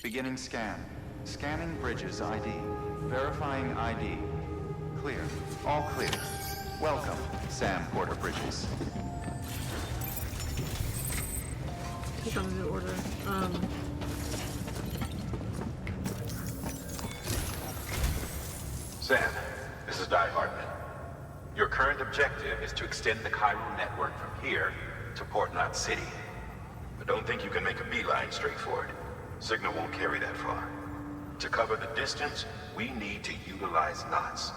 Beginning scan. Scanning bridges ID. Verifying ID. Clear. All clear. Welcome, Sam Porter Bridges. Click on the new order. Sam, this is Di Hartman. Your current objective is to extend the Cairo network from here to Port Knot City. But don't think you can make a beeline straight for it. Signal won't carry that far. To cover the distance, we need to utilize knots.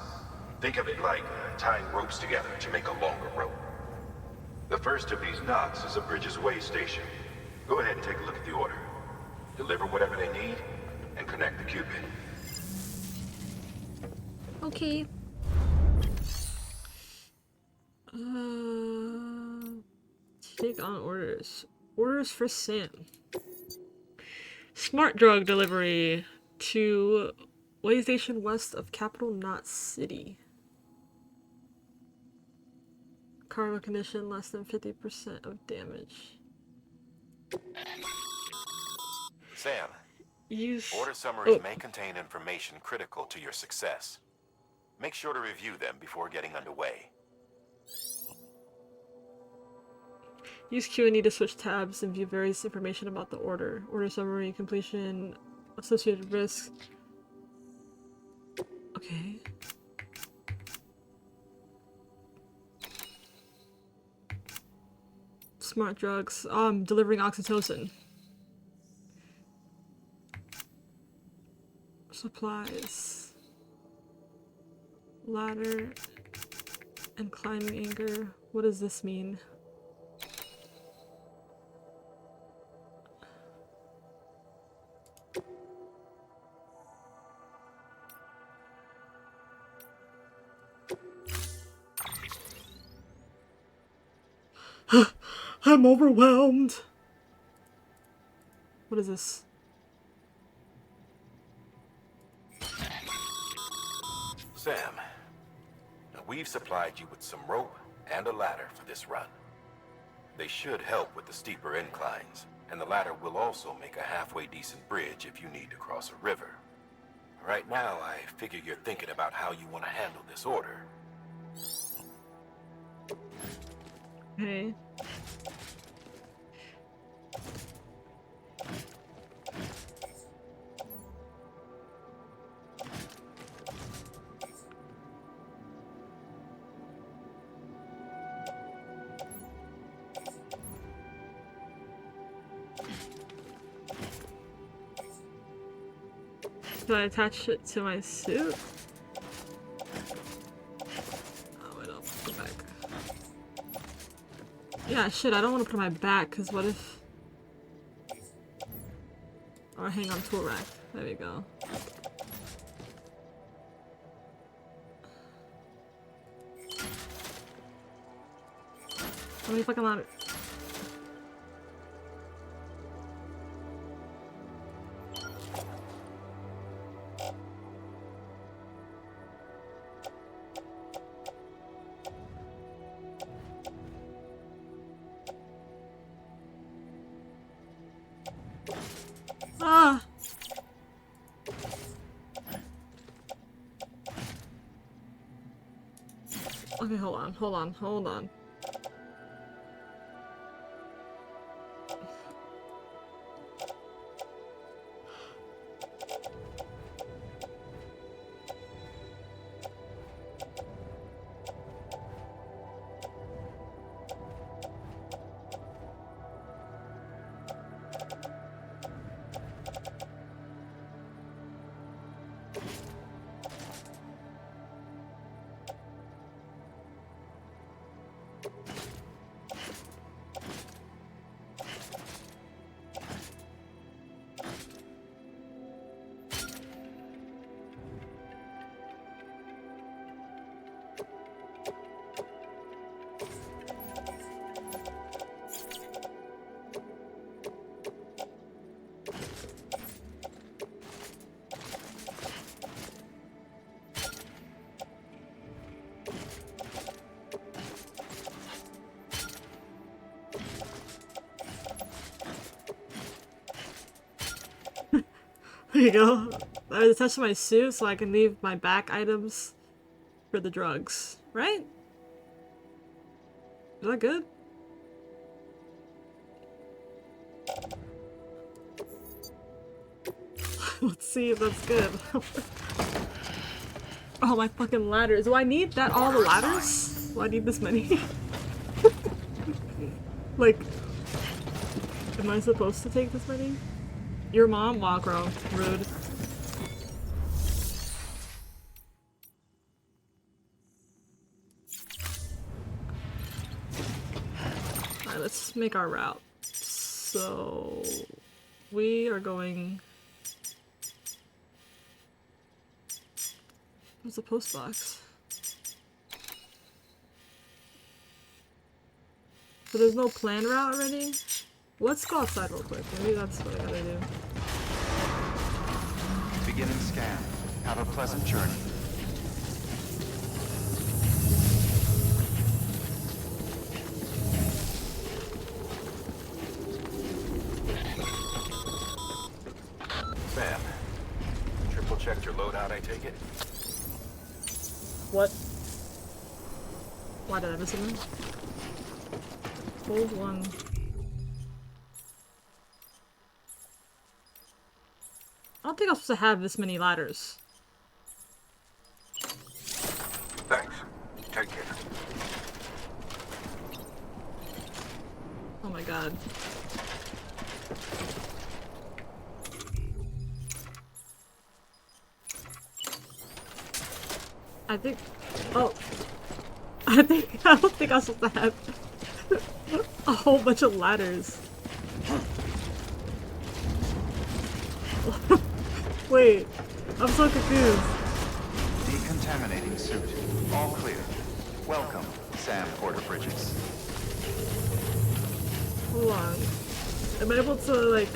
Think of it like tying ropes together to make a longer rope. The first of these knots is a Bridges Way station. Go ahead and take a look at the order. Deliver whatever they need, and connect the Cupid. Okay. Take on orders. Orders for Sam. Smart drug delivery to way station west of Capital Knot City. Cargo condition less than 50% of damage. Sam, Use order summaries may contain information critical to your success. Make sure to review them before getting underway. Use Q&E to switch tabs and view various information about the order. Order summary, completion, associated risks. Okay. Smart drugs. Delivering oxytocin. Supplies. Ladder. And climbing anchor. What does this mean? I'm overwhelmed. What is this? Sam, now we've supplied you with some rope and a ladder for this run. They should help with the steeper inclines, and the ladder will also make a halfway decent bridge if you need to cross a river. Right now, I figure you're thinking about how you want to handle this order. Okay. Do I attach it to my suit? Oh, wait, I'll put it back. Yeah, shit, I don't want to put it on my back, because what if... Or hang on tool rack. There we go. Let me fucking not... Ah! Okay, hold on. There you go. I attach my suit so I can leave my back items for the drugs. Right? Is that good? Let's see if that's good. Oh, my fucking ladders. Do I need that all the ladders? Do I need this many? Like, am I supposed to take this many? Your mom? Wagro. Rude. Alright, let's make our route. So, we are going... What's the post box? So there's no plan route already? Let's go outside real quick. Maybe that's what I gotta do. Beginning scan. Have a pleasant journey. Sam, triple checked your loadout, I take it? What? Why did I miss something? Hold one. I don't think I'm supposed to have this many ladders. Thanks. Take care. Oh my god. I think. Oh. I don't think I'm supposed to have a whole bunch of ladders. Wait. I'm so confused. Decontaminating suit. All clear. Welcome, Sam Porter Bridges. Hold on. Am I able to, like...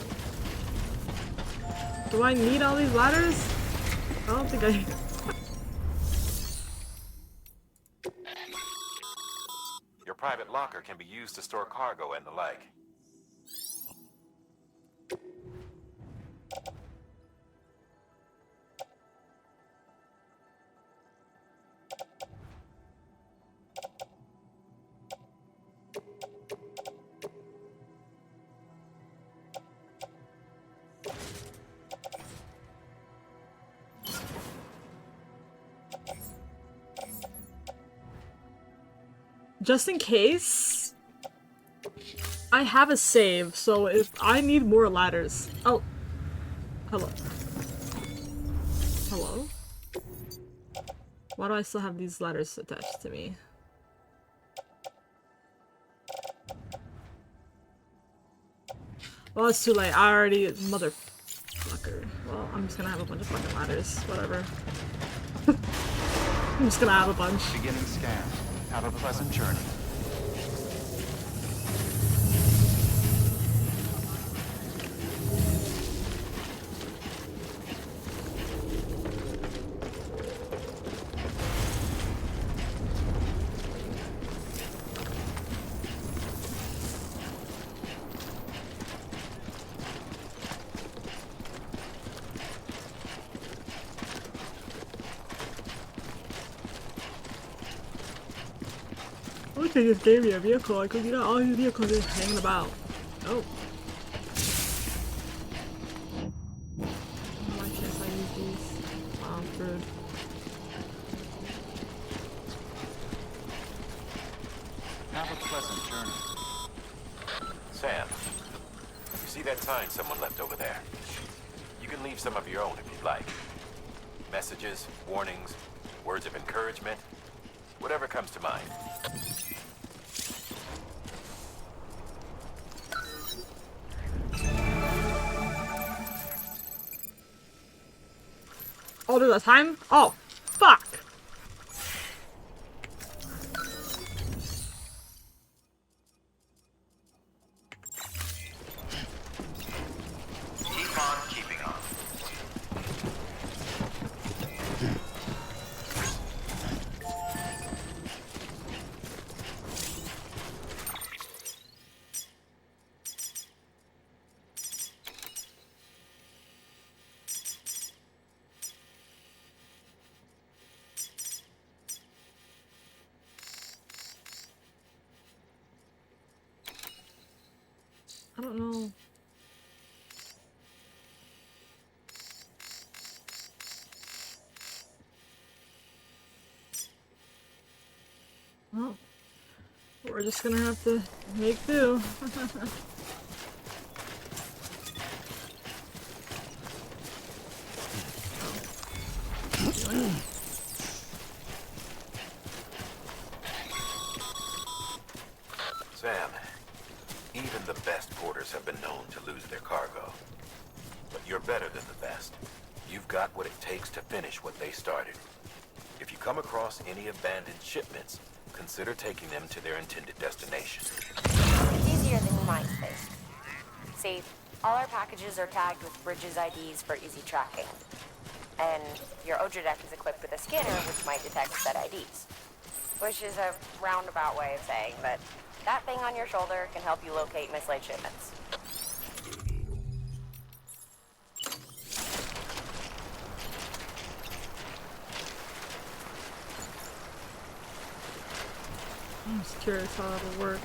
Do I need all these ladders? I don't think I... Your private locker can be used to store cargo and the like. Just in case, I have a save, so if I need more ladders. Oh. Hello. Hello? Why do I still have these ladders attached to me? Well, it's too late. I already... Motherfucker. Well, I'm just gonna have a bunch of fucking ladders. Whatever. I'm just gonna have a bunch. Beginning scan. Have a pleasant journey. Okay, just gave me a vehicle. I could get all these vehicles just hanging about. Oh. Why can't I use these? Oh, rude. Have a pleasant journey. Sam, you see that sign someone left over there? You can leave some of your own if you'd like. Messages, warnings, words of encouragement, whatever comes to mind. Oh, there's a time? Oh, fuck! Keep on keeping on. don't know. Well, we're just gonna have to make do. Sam, even the best porters have been known to lose their cargo. But you're better than the best. You've got what it takes to finish what they started. If you come across any abandoned shipments, consider taking them to their intended destination. It's easier than you might think. See, all our packages are tagged with Bridges IDs for easy tracking. And your Odra deck is equipped with a scanner which might detect said IDs. Which is a roundabout way of saying that that thing on your shoulder can help you locate mislaid shipments. I'm just curious how that'll work.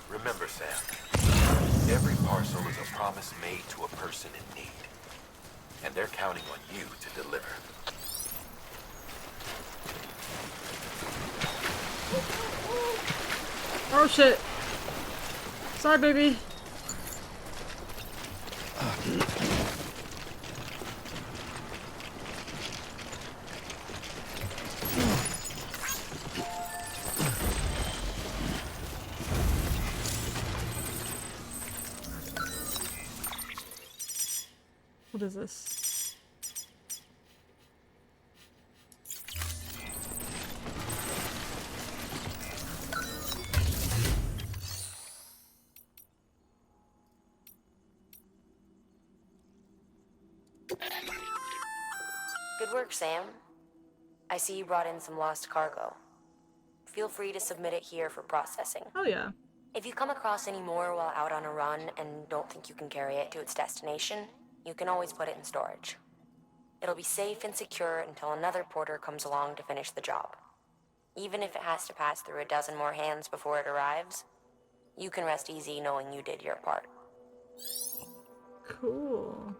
Remember, Sam, every parcel is a promise made to a person in need. And they're counting on you to deliver. Oh shit. Sorry, baby. What is this? Good work, Sam. I see you brought in some lost cargo. Feel free to submit it here for processing. Oh yeah. If you come across any more while out on a run and don't think you can carry it to its destination, you can always put it in storage. It'll be safe and secure until another porter comes along to finish the job. Even if it has to pass through a dozen more hands before it arrives, you can rest easy knowing you did your part. Cool.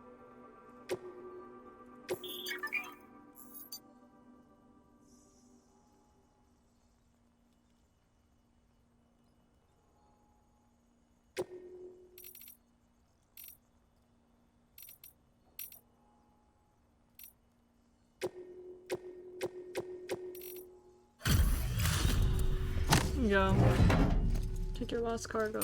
Go. Take your lost cargo.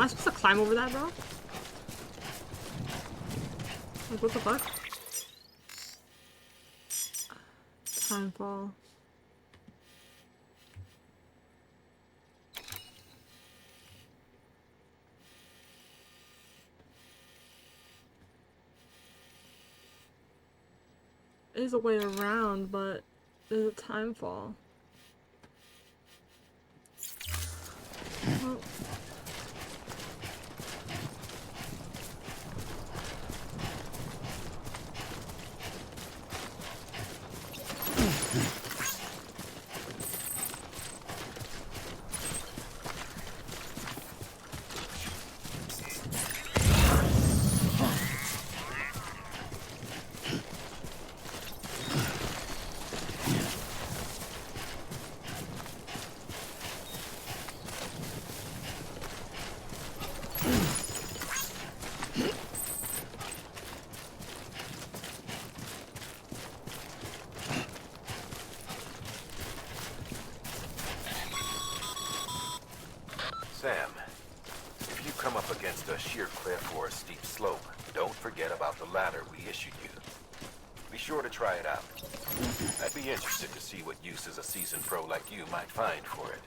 Am I supposed to climb over that, bro? Like, what the fuck? Timefall. There's a way around, but there's a timefall. Oh. Sam, if you come up against a sheer cliff or a steep slope, don't forget about the ladder we issued you. Be sure to try it out. I'd be interested to see what uses a seasoned pro like you might find for it.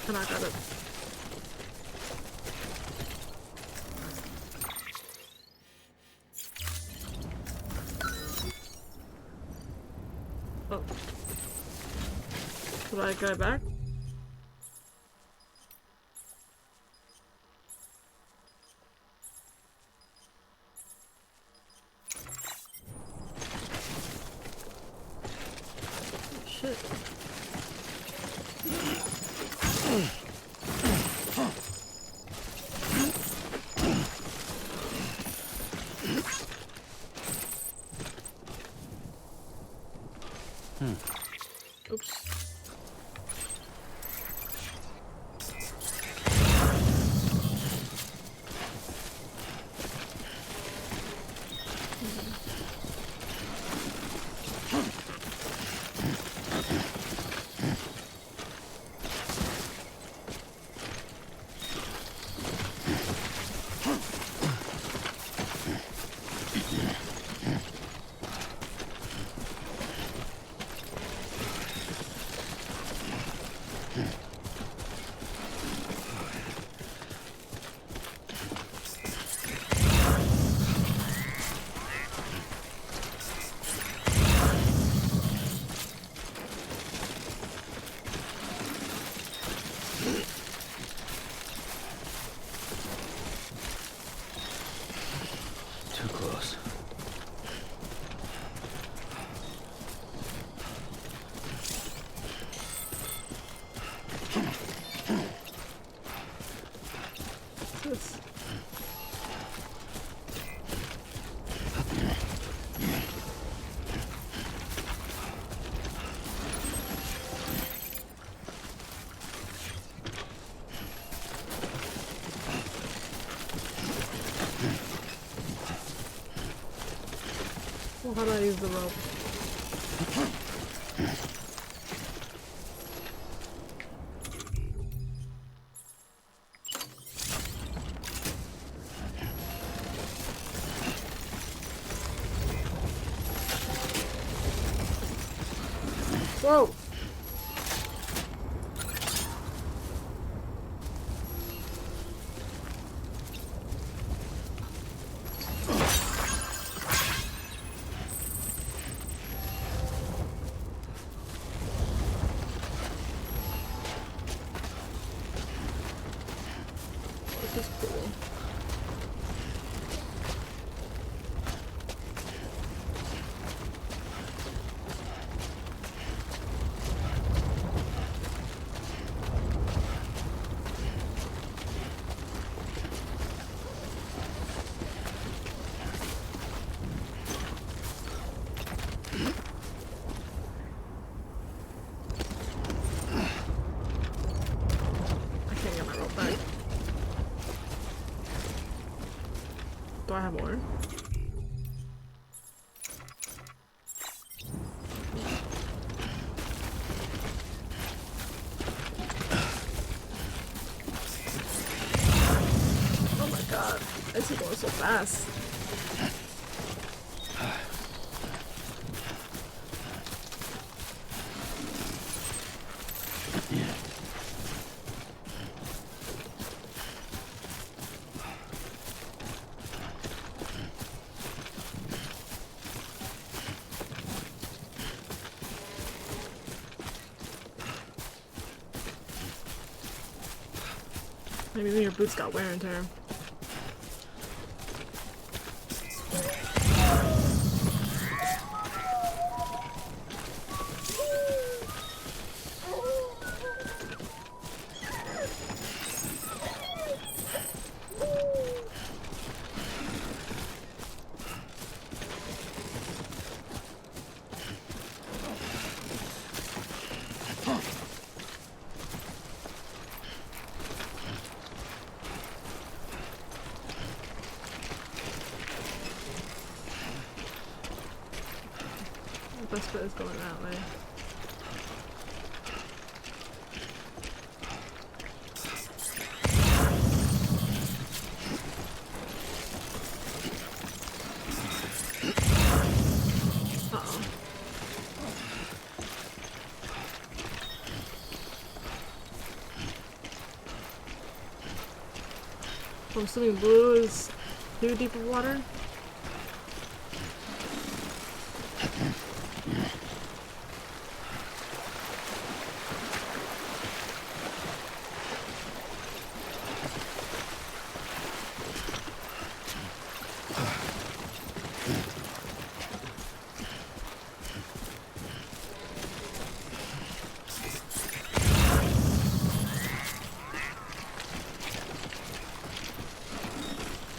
And I got it. Oh. Should I go back? Shit. Oops. Too close. This. Well, how do I use the rope? Whoa! This is cool. Do I have more? Oh my god, it's going so fast. Maybe your boots got wear and tear. The best bit is going that way. Uh-oh. I'm assuming blue is too deep of water.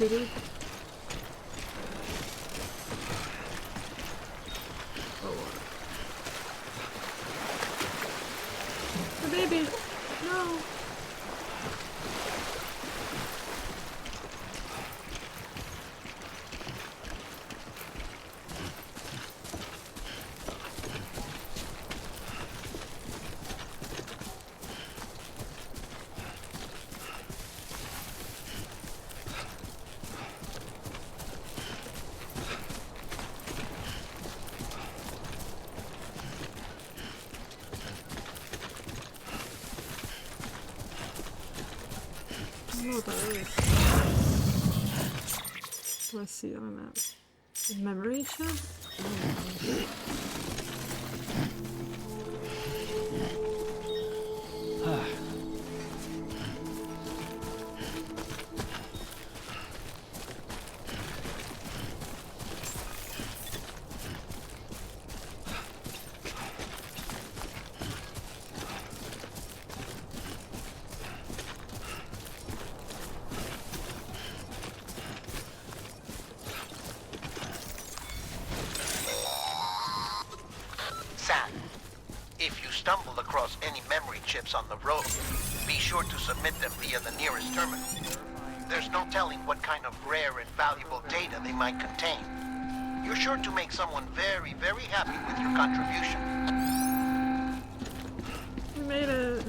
Maybe? Oh, the baby! No! I don't know what that is. Let's see on a map. Memory chip? If you stumble across any memory chips on the road, be sure to submit them via the nearest terminal. There's no telling what kind of rare and valuable data they might contain. You're sure to make someone very, very happy with your contribution. We made it!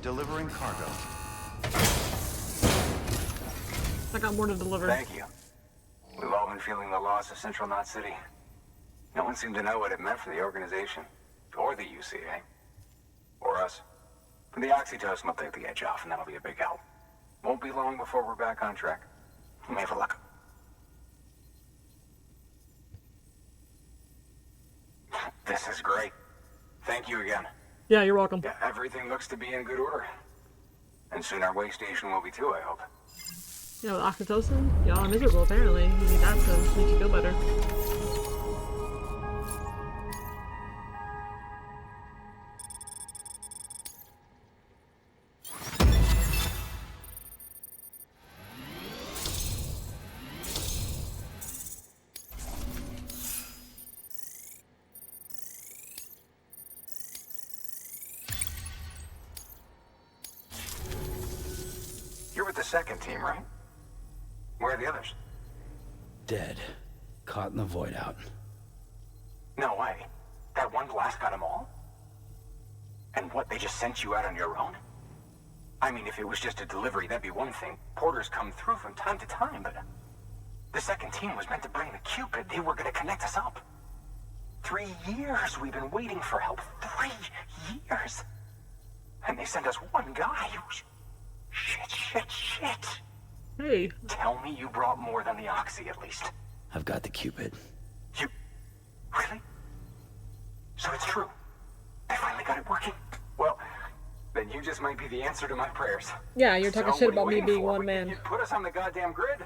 Delivering cargo. I got more to deliver. Thank you. We've all been feeling the loss of Central Knot City. No one seemed to know what it meant for the organization, or the UCA. Or us. The oxytocin will take the edge off, and that'll be a big help. Won't be long before we're back on track. You may have a luck. This is great. Thank you again. Yeah, you're welcome. Yeah, everything looks to be in good order. And soon our way station will be too, I hope. Yeah, with oxytocin? Y'all are miserable, apparently. You need that to make you feel better. You're with the second team, right? Where are the others? Dead. Caught in the void out. No way. That one blast got them all? And what, they just sent you out on your own? I mean, if it was just a delivery, that'd be one thing. Porters come through from time to time, but... The second team was meant to bring the Cupid. They were gonna connect us up. 3 years we've been waiting for help. 3 years! And they sent us one guy. Shit. Hey. Tell me you brought more than the Oxy, at least. I've got the Cupid. You... Really? So it's true. They finally got it working. Well, then you just might be the answer to my prayers. Yeah, you're talking So shit what are about you me waiting being for? one man. You put us on the goddamn grid.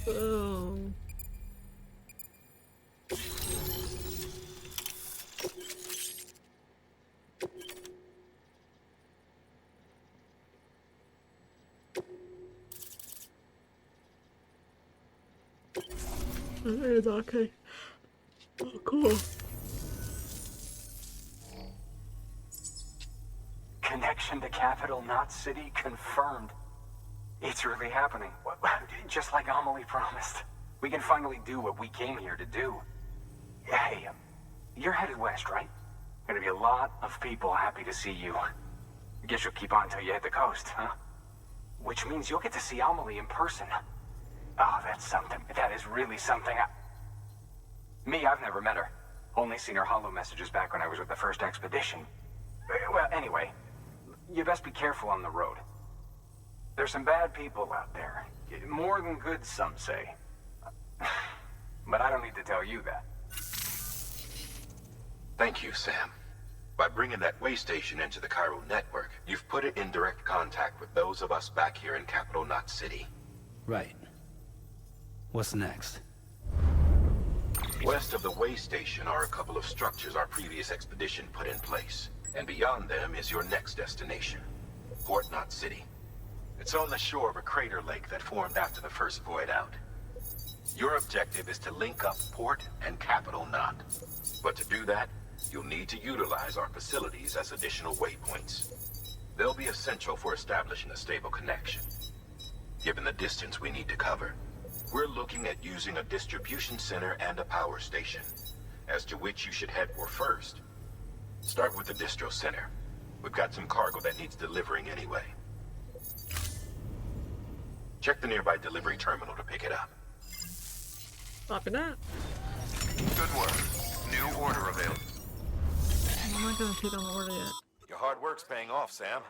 Boom. It's okay. Oh, cool. Connection to capital, not city, confirmed. It's really happening. Just like Amelie promised. We can finally do what we came here to do. Hey, you're headed west, right? Gonna be a lot of people happy to see you. Guess you'll keep on until you hit the coast, huh? Which means you'll get to see Amelie in person. Oh, that's something. That is really something. Me, I've never met her. Only seen her holo messages back when I was with the first expedition. Well, anyway, you best be careful on the road. There's some bad people out there. More than good, some say. But I don't need to tell you that. Thank you, Sam. By bringing that way station into the Cairo network, you've put it in direct contact with those of us back here in Capital Knot City. Right. What's next? West of the way station are a couple of structures our previous expedition put in place. And beyond them is your next destination, Port Knot City. It's on the shore of a crater lake that formed after the first void out. Your objective is to link up Port and Capital Knot. But to do that, you'll need to utilize our facilities as additional waypoints. They'll be essential for establishing a stable connection. Given the distance we need to cover, we're looking at using a distribution center and a power station, as to which you should head for first. Start with the distro center. We've got some cargo that needs delivering anyway. Check the nearby delivery terminal to pick it up. Copy that. Good work. New order available. I'm not gonna take on the order yet. Your hard work's paying off, Sam.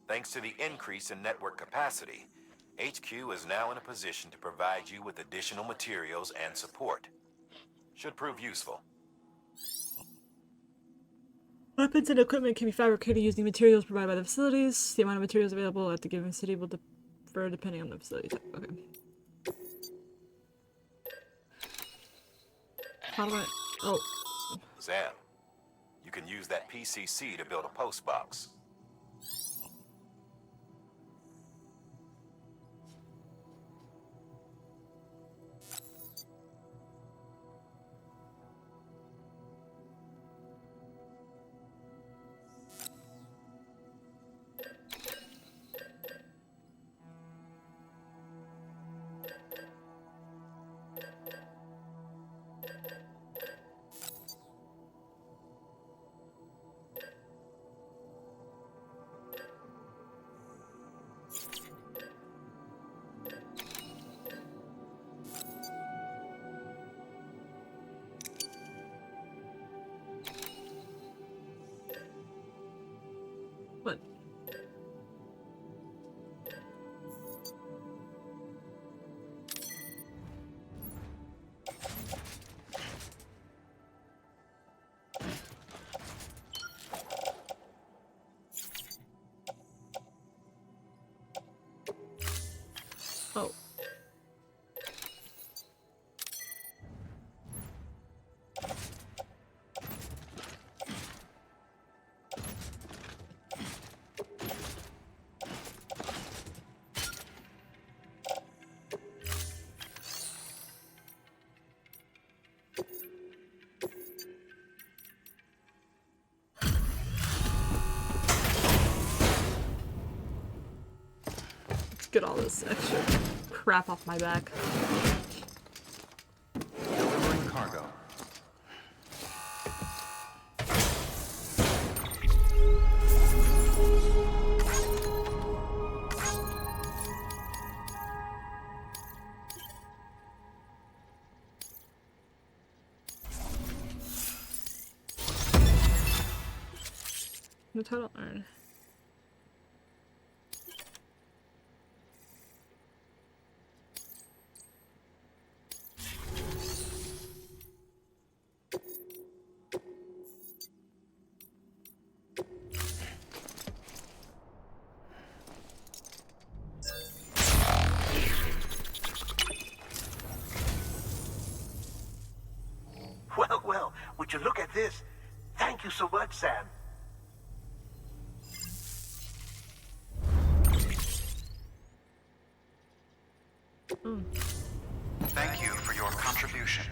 Thanks to the increase in network capacity, HQ is now in a position to provide you with additional materials and support. Should prove useful. Weapons and equipment can be fabricated using materials provided by the facilities. The amount of materials available at the given city will differ depending on the facility type. Okay. How do I... Oh. Sam, you can use that PCC to build a post box. movement. Oh. Get all this extra crap off my back. Delivering cargo. The total earn. Well, well, would you look at this? Thank you so much, Sam. Thank you for your contribution.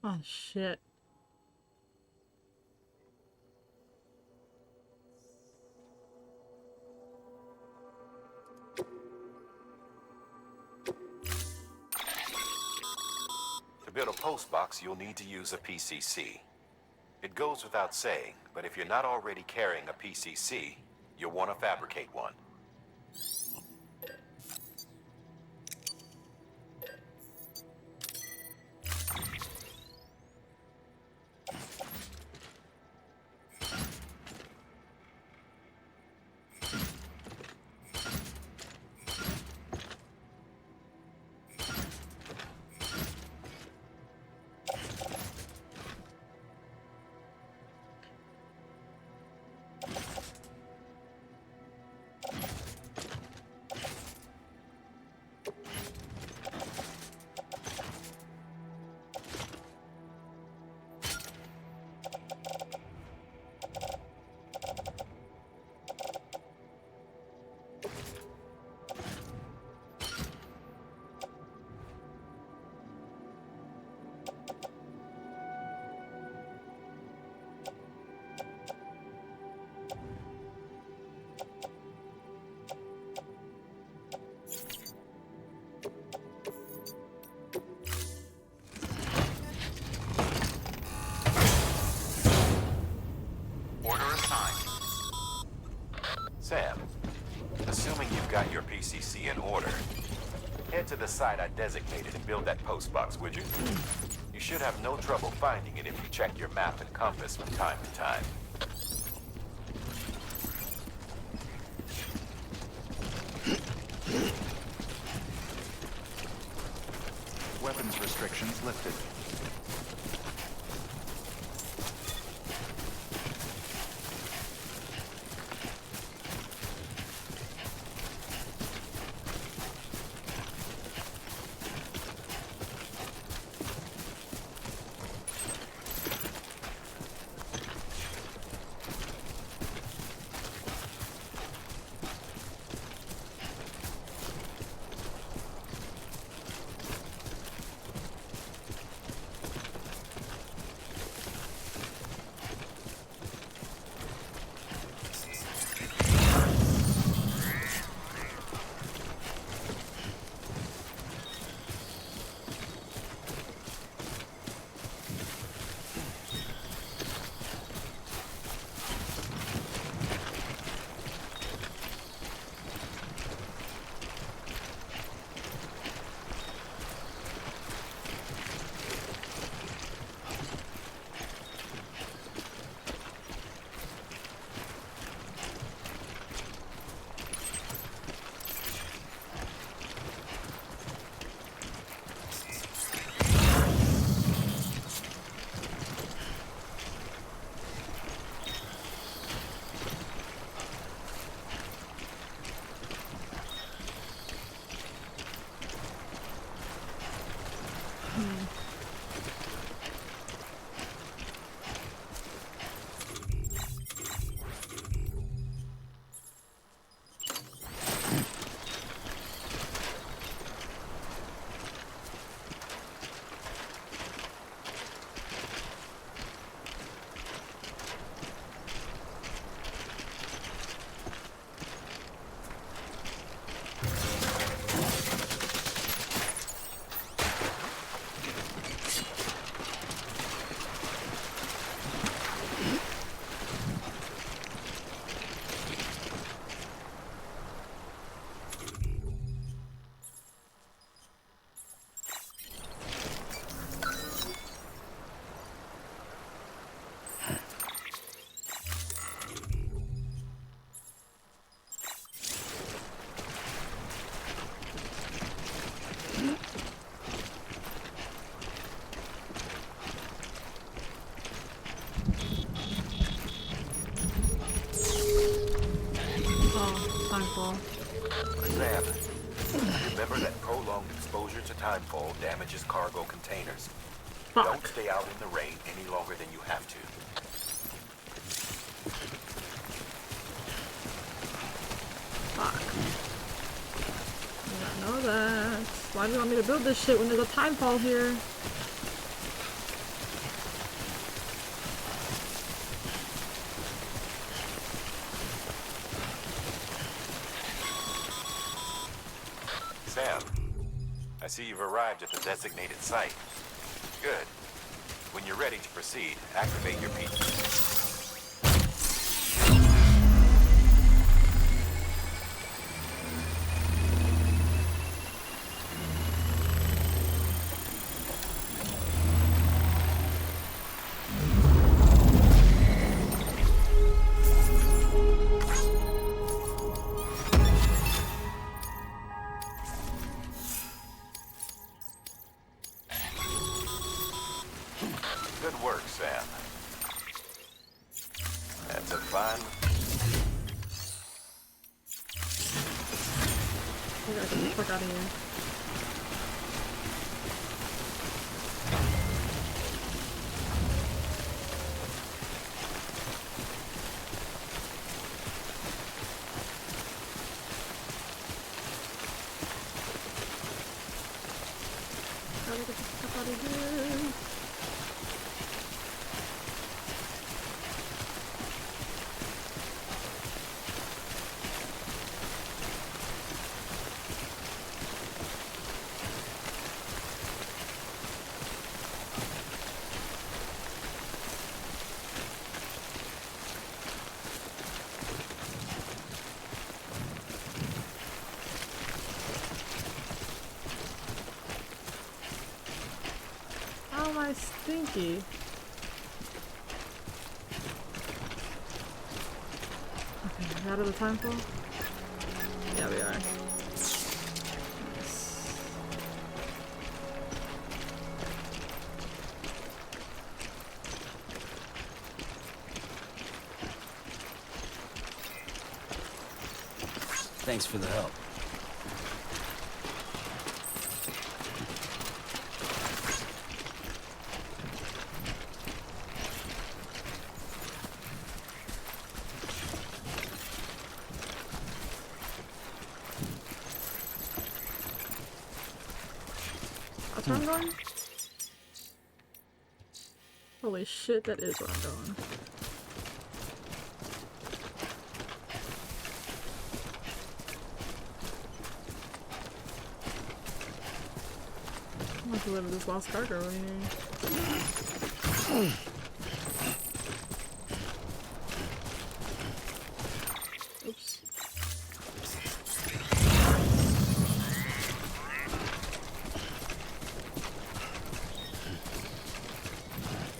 Oh shit. To build a post box, you'll need to use a PCC. It goes without saying, but if you're not already carrying a PCC, you'll want to fabricate one. Sam, assuming you've got your PCC in order, head to the site I designated and build that post box, would you? You should have no trouble finding it if you check your map and compass from time to time. Weapons restored. restrictions lifted. Sam, remember that prolonged exposure to timefall damages cargo containers. Fuck. Don't stay out in the rain any longer than you have to. Fuck. I know that. Why do you want me to build this shit when there's a timefall here? Sam, I see you've arrived at the designated site. Good. When you're ready to proceed, activate your PC. Good work, Sam. That's a fine... I gotta get the fuck out of here. Gotta get the fuck out of here. How am I stinky? Okay, out of the timefall? Yeah, we are. Nice. Thanks for the help. That's where I'm going? Holy shit, that is where I'm going. I'm gonna deliver this lost cargo over here. Oops.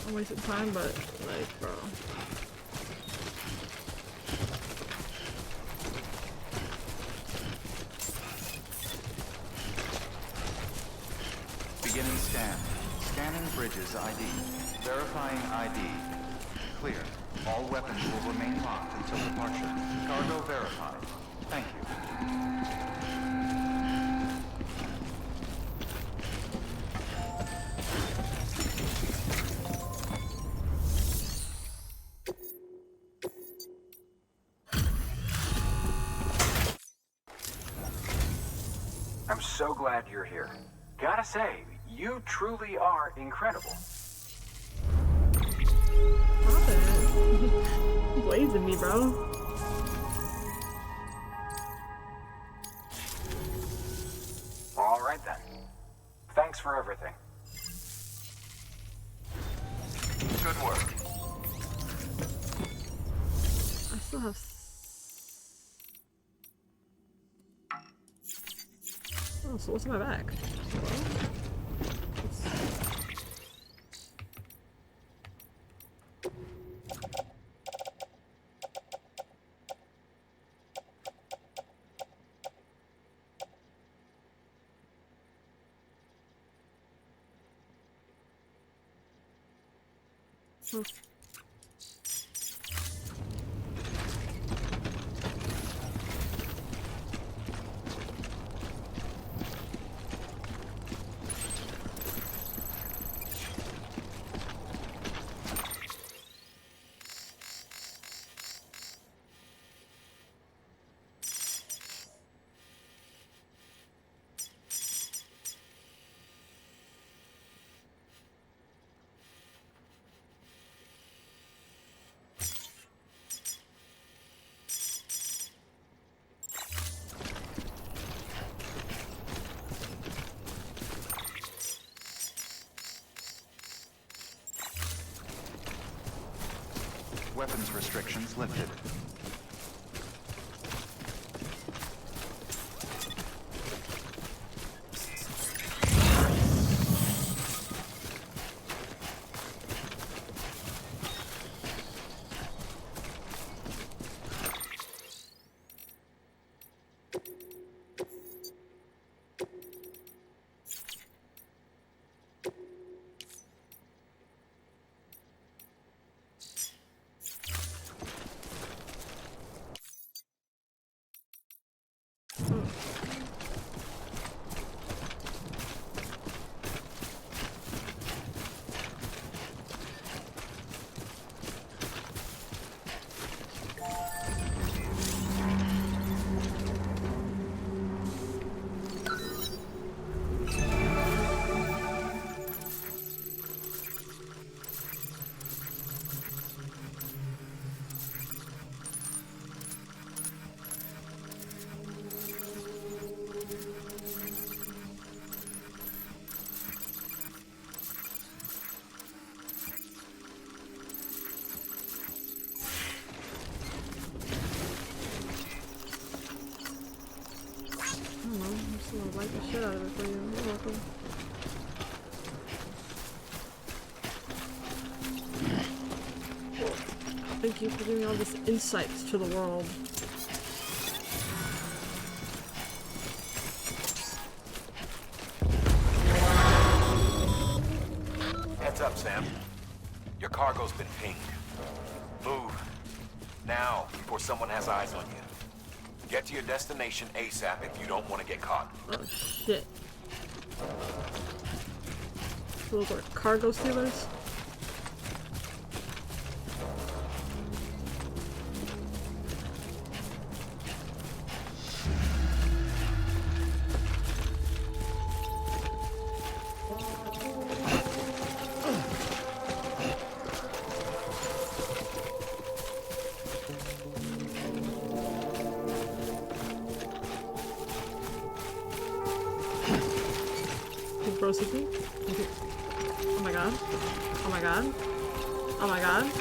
I'm wasting time, but like, bro. Beginning scan. Scanning bridges ID. Verifying ID. Clear. All weapons will remain locked until departure. Cargo verified. Thank you. I'm so glad you're here. Gotta say, you truly are incredible. Stop it. Blazing me, bro. All right then. Thanks for everything. Good work. I still have. Oh, so what's in my bag? Hello? Hmm. Weapons restrictions lifted. I'm gonna wipe the shit out of it for you. You're welcome. Thank you for giving me all this insight to the world. Heads up, Sam. Your cargo's been pinged. Move. Now, before someone has eyes on you. Get to your destination ASAP if you don't want to get caught. Oh shit. Those are cargo stealers? Bro, see me? Okay. Oh my god. Oh my god. Oh my god.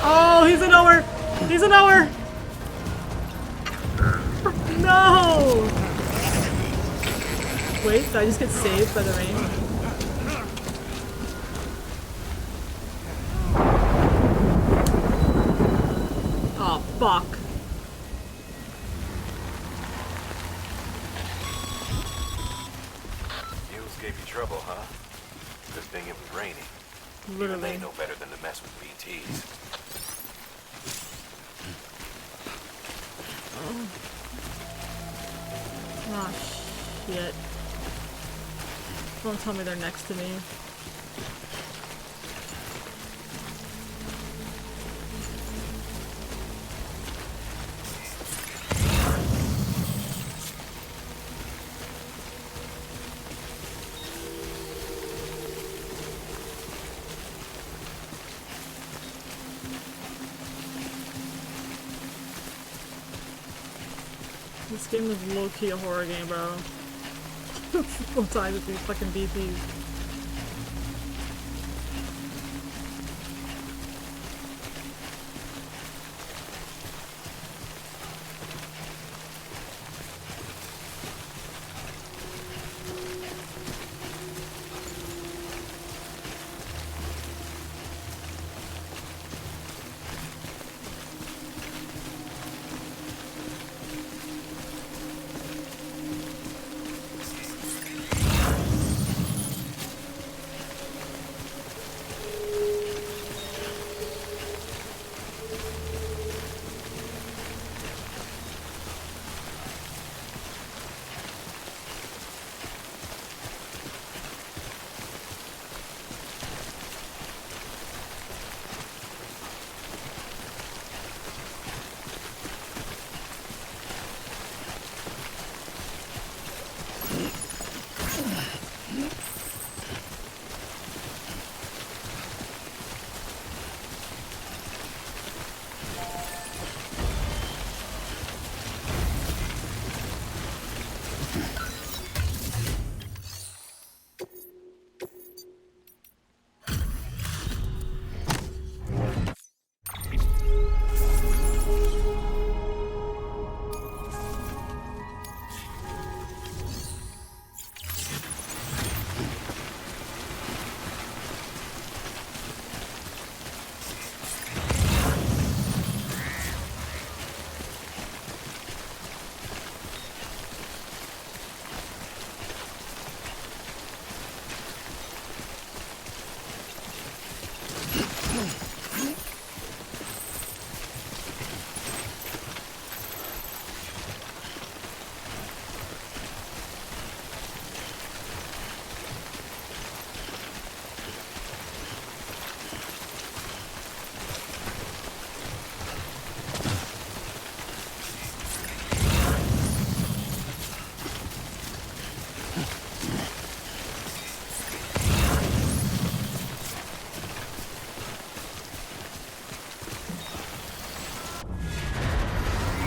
Oh, he's a knower! He's a knower! No! Wait, did I just get saved by the rain? Oh, fuck. Gave you trouble, huh? Good thing it was raining. Literally. Even they know better than to mess with BTs. Oh, shit. Don't tell me they're next to me. This game is low-key a horror game, bro. Full time with these fucking BTs.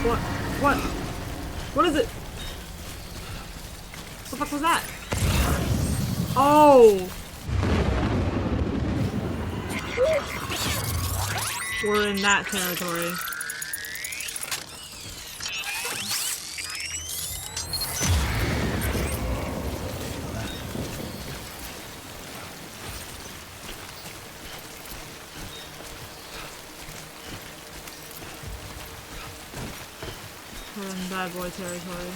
What? What? What is it? What the fuck was that? Oh! We're in that territory. We're in bad boy territory.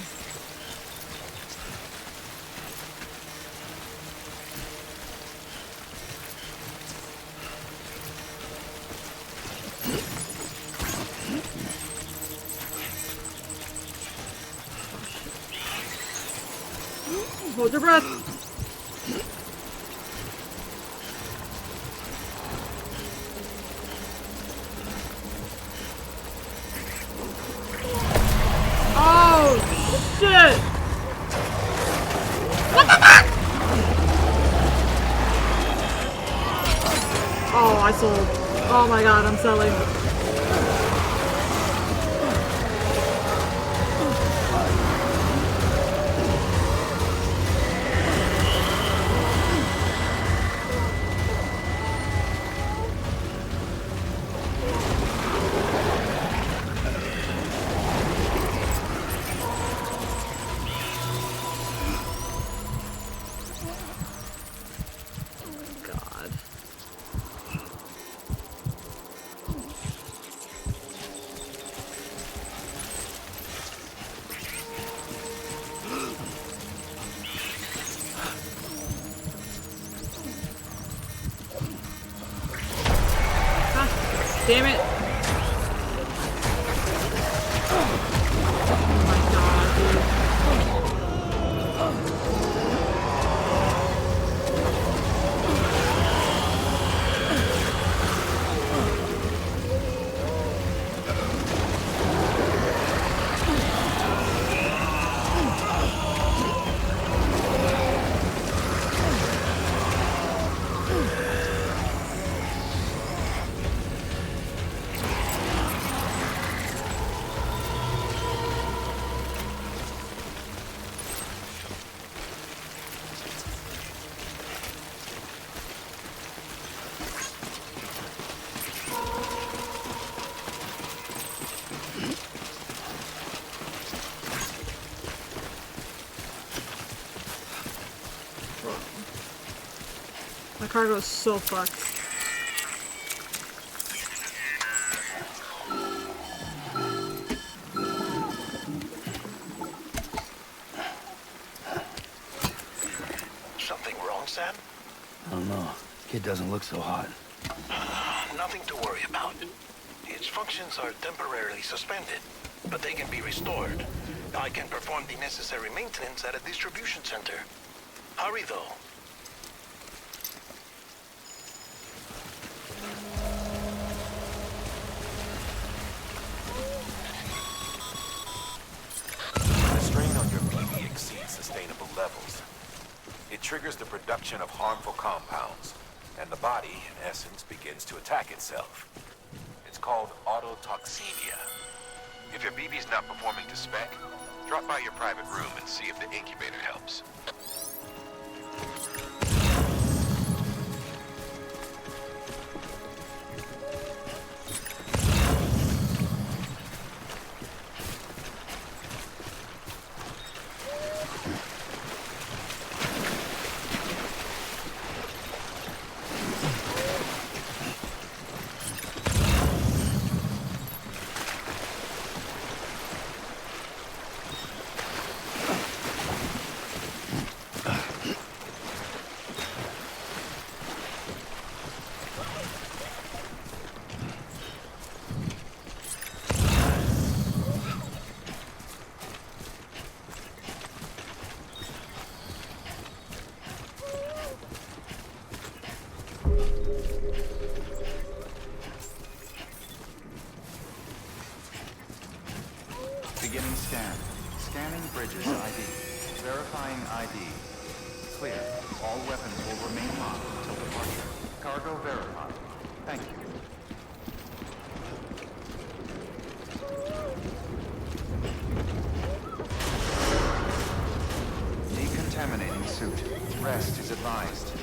Hold your breath. Oh, shit! What the fuck? Oh, I sold. Oh my god, I'm selling. God. Ah, damn it. Oh my god, dude. My cargo is so fucked. Something wrong, Sam? I don't know. Kid doesn't look so hot. Nothing to worry about. Its functions are temporarily suspended, but they can be restored. I can perform the necessary maintenance at a distribution center. Hurry, though. The strain on your BB exceeds sustainable levels. It triggers the production of harmful compounds, and the body, in essence, begins to attack itself. It's called autotoxemia. If your BB's not performing to spec, drop by your private room and see if the incubator helps. Beginning scan. Scanning bridges ID. Verifying ID. Clear. All weapons will remain locked until departure. Cargo verified. Thank you. Decontaminating suit. Rest is advised.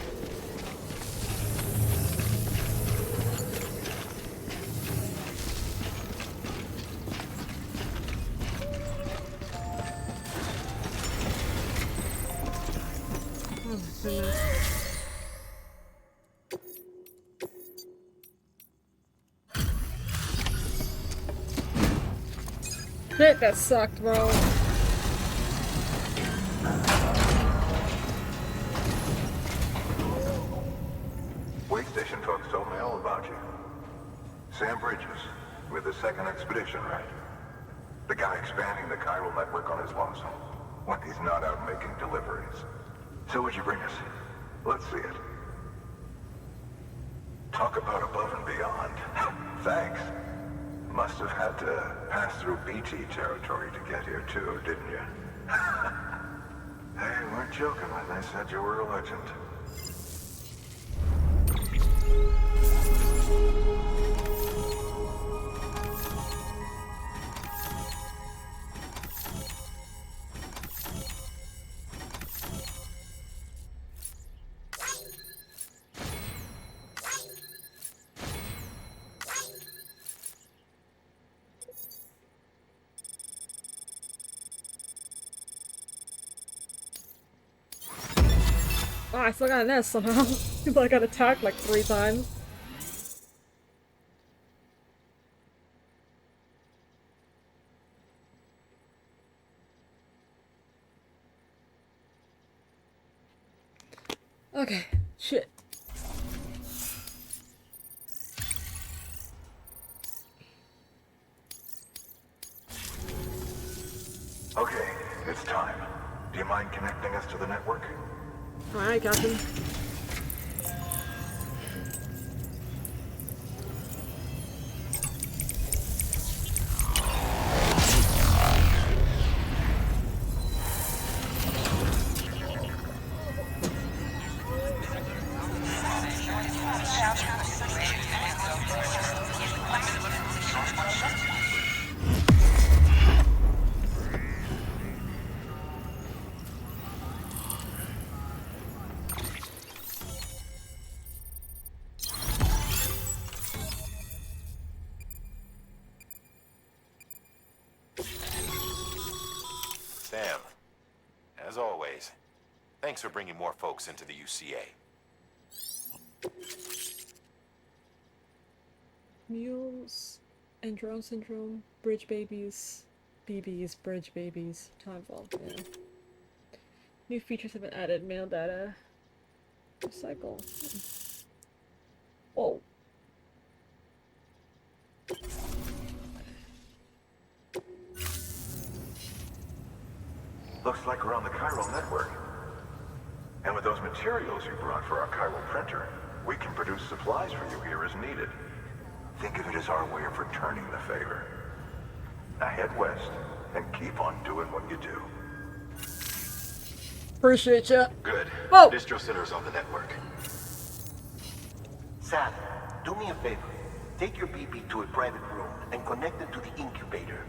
Shit, that sucked, bro. Wait station folks told me all about you. Sam Bridges, with the second expedition, right? The guy expanding the chiral network on his lonesome, when he's not out making deliveries. So what'd you bring us? Let's see it. Talk about above and beyond. Thanks. Must have had to pass through BT territory to get here too, didn't you? Hey, weren't joking when they said you were a legend. Oh, I still got an S somehow. People I got attacked like 3 times. Okay, shit. Okay, it's time. Do you mind connecting us to the network? Alright, Captain. Sam, as always, thanks for bringing more folks into the UCA. Mules, Androne syndrome, bridge babies, BBs, bridge babies, time vault, yeah. New features have been added, mail data, recycle. Whoa. Looks like we're on the chiral network. And with those materials you brought for our chiral printer, we can produce supplies for you here as needed. Think of it as our way of returning the favor. Now head west and keep on doing what you do. Appreciate ya. Good. Whoa. Distro Center's on the network. Sam, do me a favor. Take your BB to a private room and connect it to the incubator.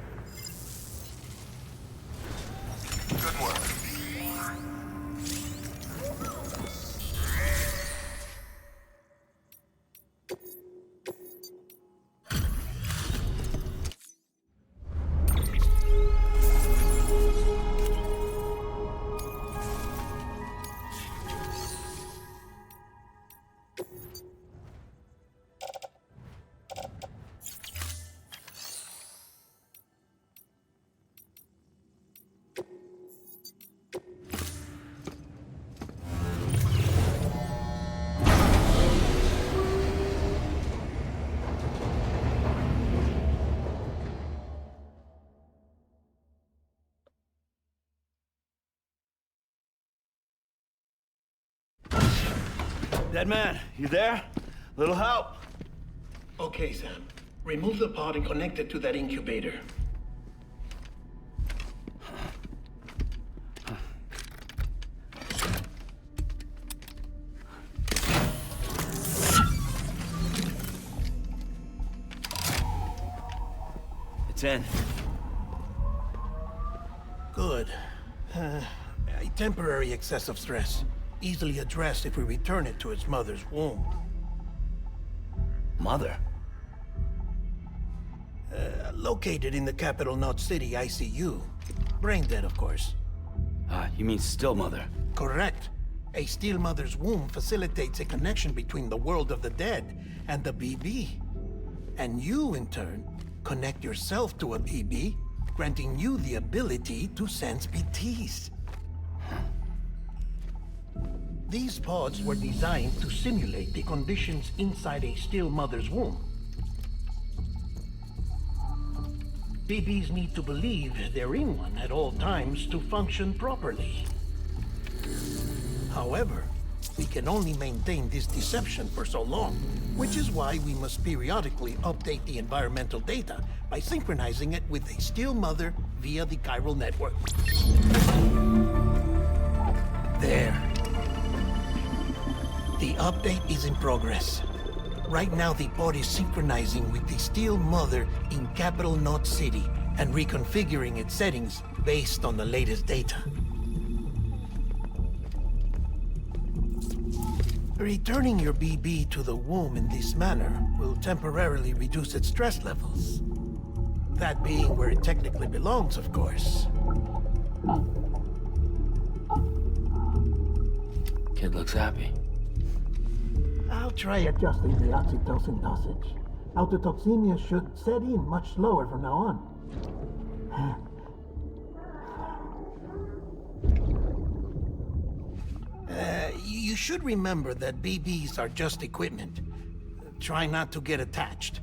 Good work. Dead man, you there? Little help? Okay, Sam. Remove the pod and connect it to that incubator. It's in. Good. A temporary excessive stress. Easily addressed if we return it to its mother's womb. Mother? Located in the capital Knot City ICU. Brain dead, of course. You mean still mother? Correct. A still mother's womb facilitates a connection between the world of the dead and the BB. And you, in turn, connect yourself to a BB, granting you the ability to sense BTs. These pods were designed to simulate the conditions inside a still mother's womb. BBs need to believe they're in one at all times to function properly. However, we can only maintain this deception for so long, which is why we must periodically update the environmental data by synchronizing it with a Steel Mother via the chiral network. There. The update is in progress. Right now, the pod is synchronizing with the Steel Mother in Capital Knot City and reconfiguring its settings based on the latest data. Returning your BB to the womb in this manner will temporarily reduce its stress levels. That being where it technically belongs, of course. Kid looks happy. I'll try adjusting the oxytocin dosage. Autotoxemia should set in much slower from now on. You should remember that BBs are just equipment. Try not to get attached.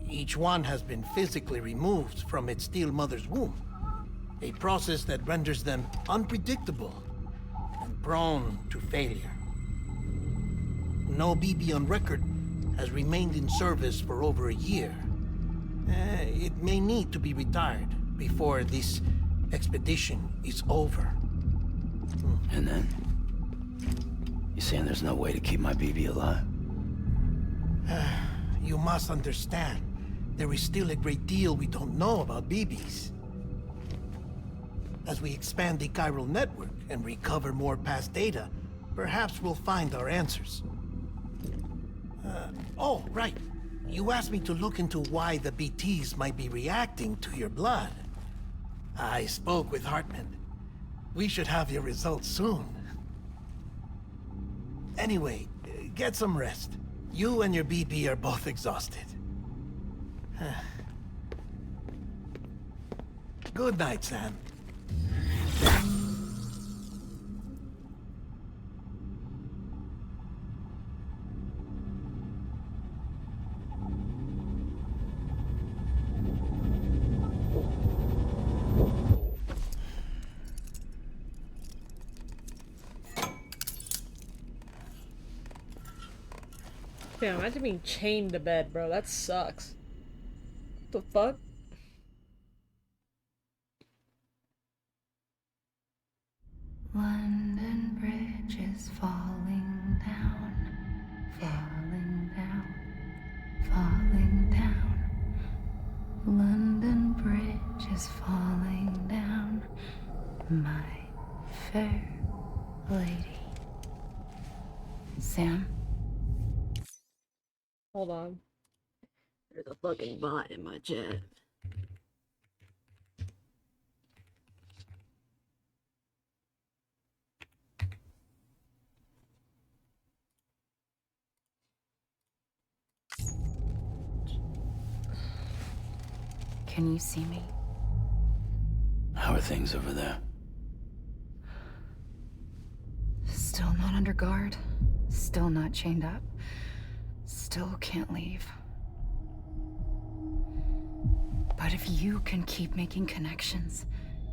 Each one has been physically removed from its Steel Mother's womb. A process that renders them unpredictable and prone to failure. No BB on record has remained in service for over a year. It may need to be retired before this expedition is over. And then? You saying there's no way to keep my BB alive? You must understand, there is still a great deal we don't know about BBs. As we expand the chiral network and recover more past data, perhaps we'll find our answers. Oh, right. You asked me to look into why the BTs might be reacting to your blood. I spoke with Hartman. We should have your results soon. Anyway, get some rest. You and your BB are both exhausted. Good night, Sam. Damn, imagine being chained to bed, bro. That sucks. What the fuck? London Bridge is falling down, falling down, falling down. London Bridge is falling down, my fair lady. Sam? Hold on. There's a fucking bot in my chat. Can you see me? How are things over there? Still not under guard. Still not chained up. Still can't leave. But if you can keep making connections,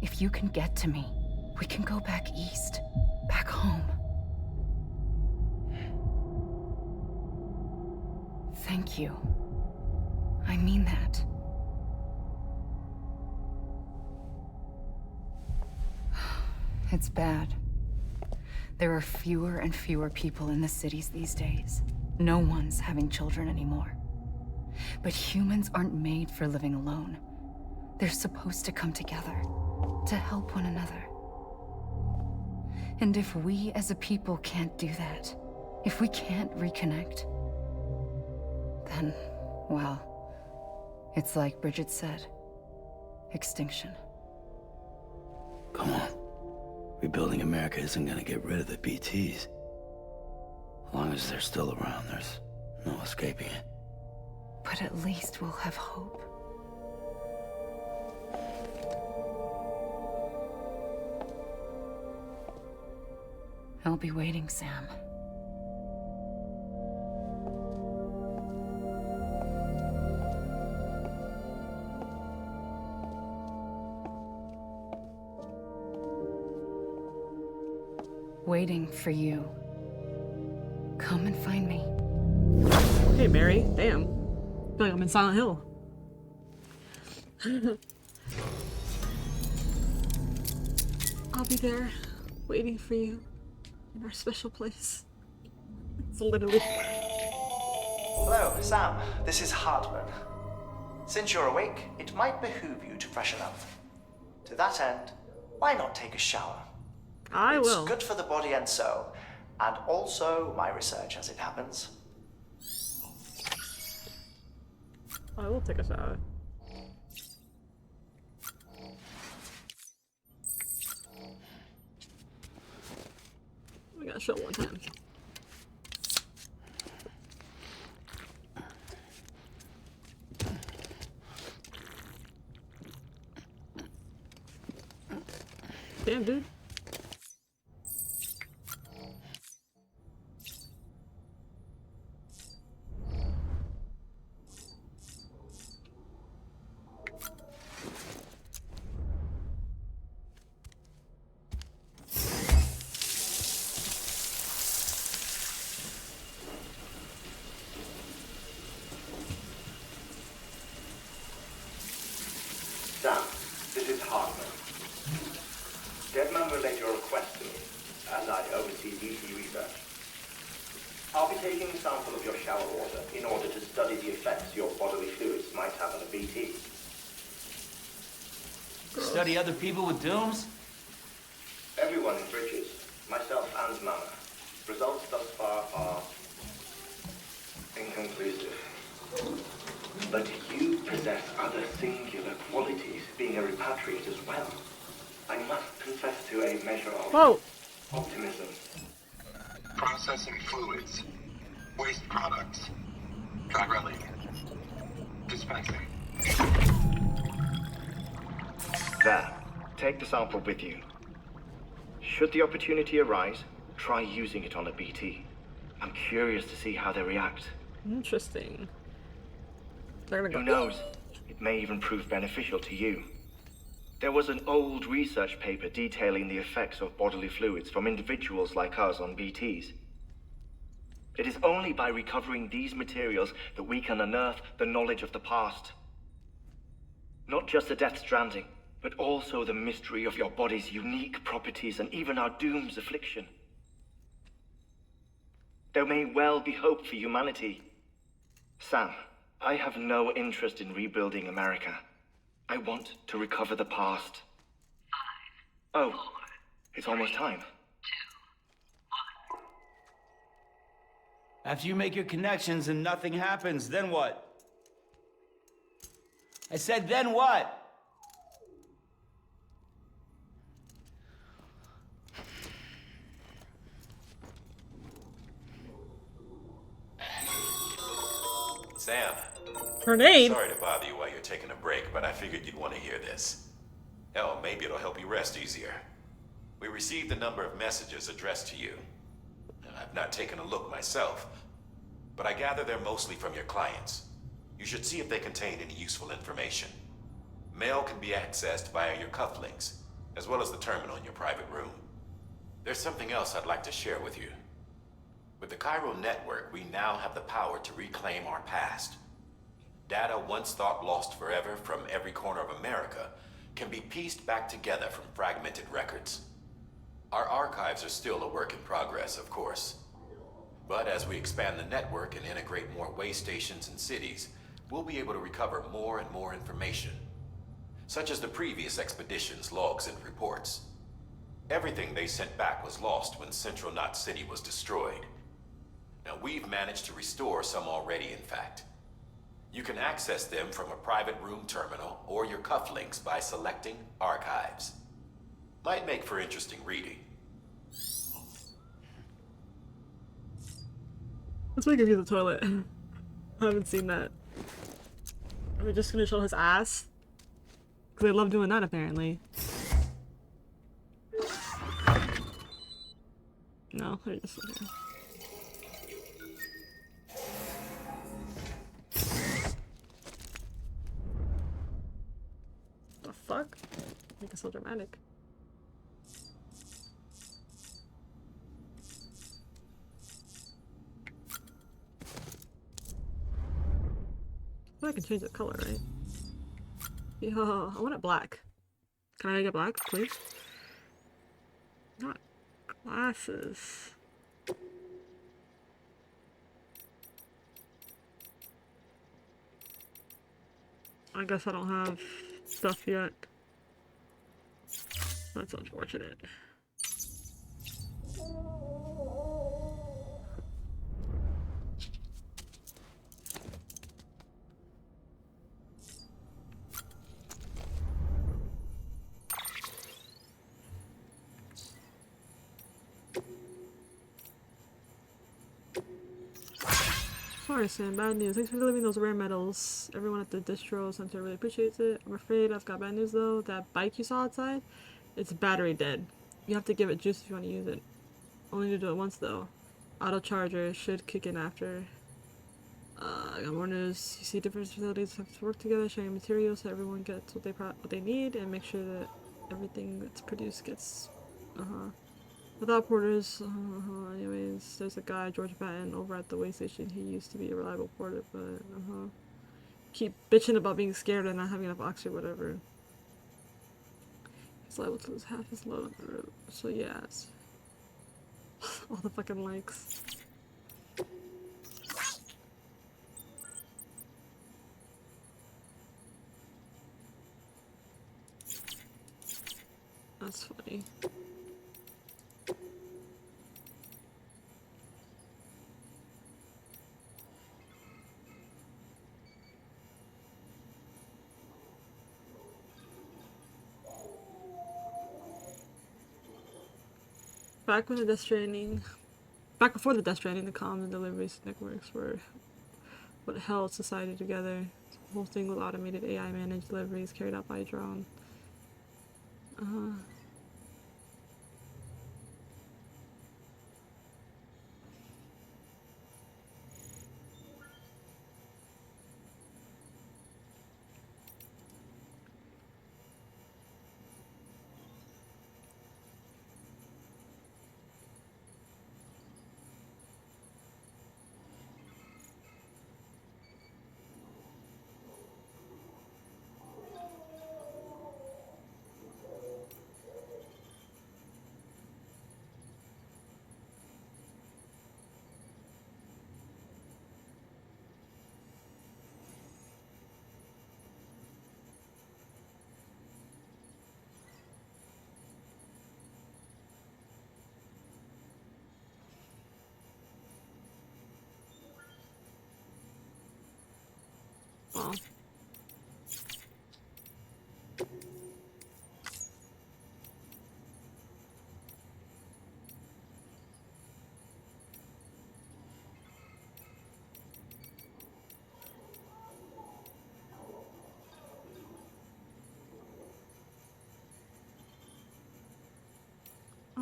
if you can get to me, we can go back east, back home. Thank you. I mean that. It's bad. There are fewer and fewer people in the cities these days. No one's having children anymore. But humans aren't made for living alone. They're supposed to come together, to help one another. And if we as a people can't do that, if we can't reconnect, then, well, it's like Bridget said, extinction. Come on. Rebuilding America isn't gonna get rid of the BTs. As long as they're still around, there's no escaping it. But at least we'll have hope. I'll be waiting, Sam. waiting for you. Come and find me. Hey, Mary. Damn. I feel like I'm in Silent Hill. I'll be there, waiting for you in our special place. It's literally... Hello, Sam. This is Hartman. Since you're awake, it might behoove you to freshen up. To that end, why not take a shower? I will. It's good for the body and soul, and also my research as it happens. I will take a shower. We gotta show one time. Damn, dude. Sam, this is Hartman. Deadman relayed your request to me, as I oversee BT research. I'll be taking a sample of your shower water in order to study the effects your bodily fluids might have on a BT. Study other people with dooms? Everyone in Bridges, myself and Mama. Results thus far are inconclusive. But you possess other singular qualities, being a repatriate as well. I must confess to a measure of optimism. Processing fluids. Waste products. Dry dispensing. There. Take the sample with you. Should the opportunity arise, try using it on a BT. I'm curious to see how they react. Interesting. Who knows? It may even prove beneficial to you. There was an old research paper detailing the effects of bodily fluids from individuals like us on BTs. It is only by recovering these materials that we can unearth the knowledge of the past. Not just the Death Stranding, but also the mystery of your body's unique properties and even our doom's affliction. There may well be hope for humanity. Sam, I have no interest in rebuilding America. I want to recover the past. 5, 4, it's almost time. 2, 1. After you make your connections and nothing happens, then what? I said, then what? Sam. Grenade? Sorry to bother you while you're taking a break, but I figured you'd want to hear this. Hell, maybe it'll help you rest easier. We received a number of messages addressed to you. I've not taken a look myself, but I gather they're mostly from your clients. You should see if they contain any useful information. Mail can be accessed via your cufflinks, as well as the terminal in your private room. There's something else I'd like to share with you. With the Cairo network, we now have the power to reclaim our past. Data once thought lost forever from every corner of America can be pieced back together from fragmented records. Our archives are still a work in progress, of course. But as we expand the network and integrate more way stations and cities, we'll be able to recover more and more information, such as the previous expedition's logs and reports. Everything they sent back was lost when Central Knot City was destroyed. Now, we've managed to restore some already, in fact. You can access them from a private room terminal or your cufflinks by selecting Archives. Might make for interesting reading. Let's make him use the toilet. I haven't seen that. Are we just gonna show his ass? Because they love doing that, apparently. No, they're just okay. The fuck? Make it so dramatic. I can change the color, right? Yeah, I want it black. Can I make it black, please? Not glasses. I guess I don't have stuff yet. That's unfortunate. Sorry, Sam. Bad news. Thanks for delivering those rare metals. Everyone at the distro center really appreciates it. I'm afraid I've got bad news though. That bike you saw outside, it's battery dead. You have to give it juice if you want to use it. Only to do it once though. Auto charger should kick in after. I got more news. You see, different facilities have to work together, sharing materials so everyone gets what they need, and make sure that everything that's produced gets. Without porters, anyways, there's a guy, George Patton, over at the way station. He used to be a reliable porter, but, keep bitching about being scared and not having enough oxygen or whatever. He's liable to lose half his load on the road. So, yes. All the fucking likes. That's funny. Back before the Death Stranding, the comms and deliveries networks were what held society together. The whole thing with automated AI managed deliveries carried out by a drone. Well.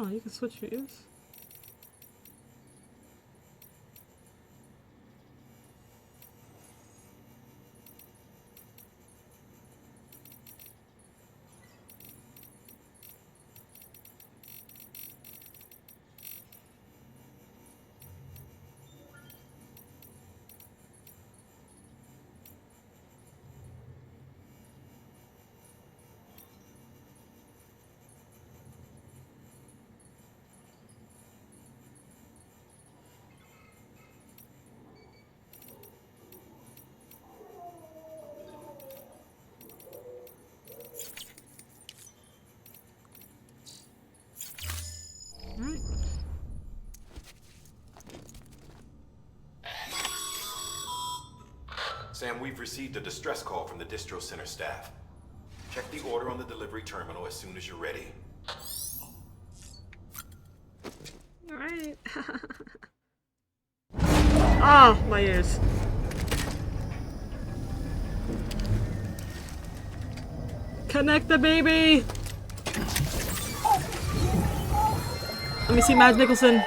Oh, you can switch views? Alright. Sam, we've received a distress call from the distro center staff. Check the order on the delivery terminal as soon as you're ready. Alright. Ah, oh, my ears. Connect the baby! Let me see Mads Mikkelsen.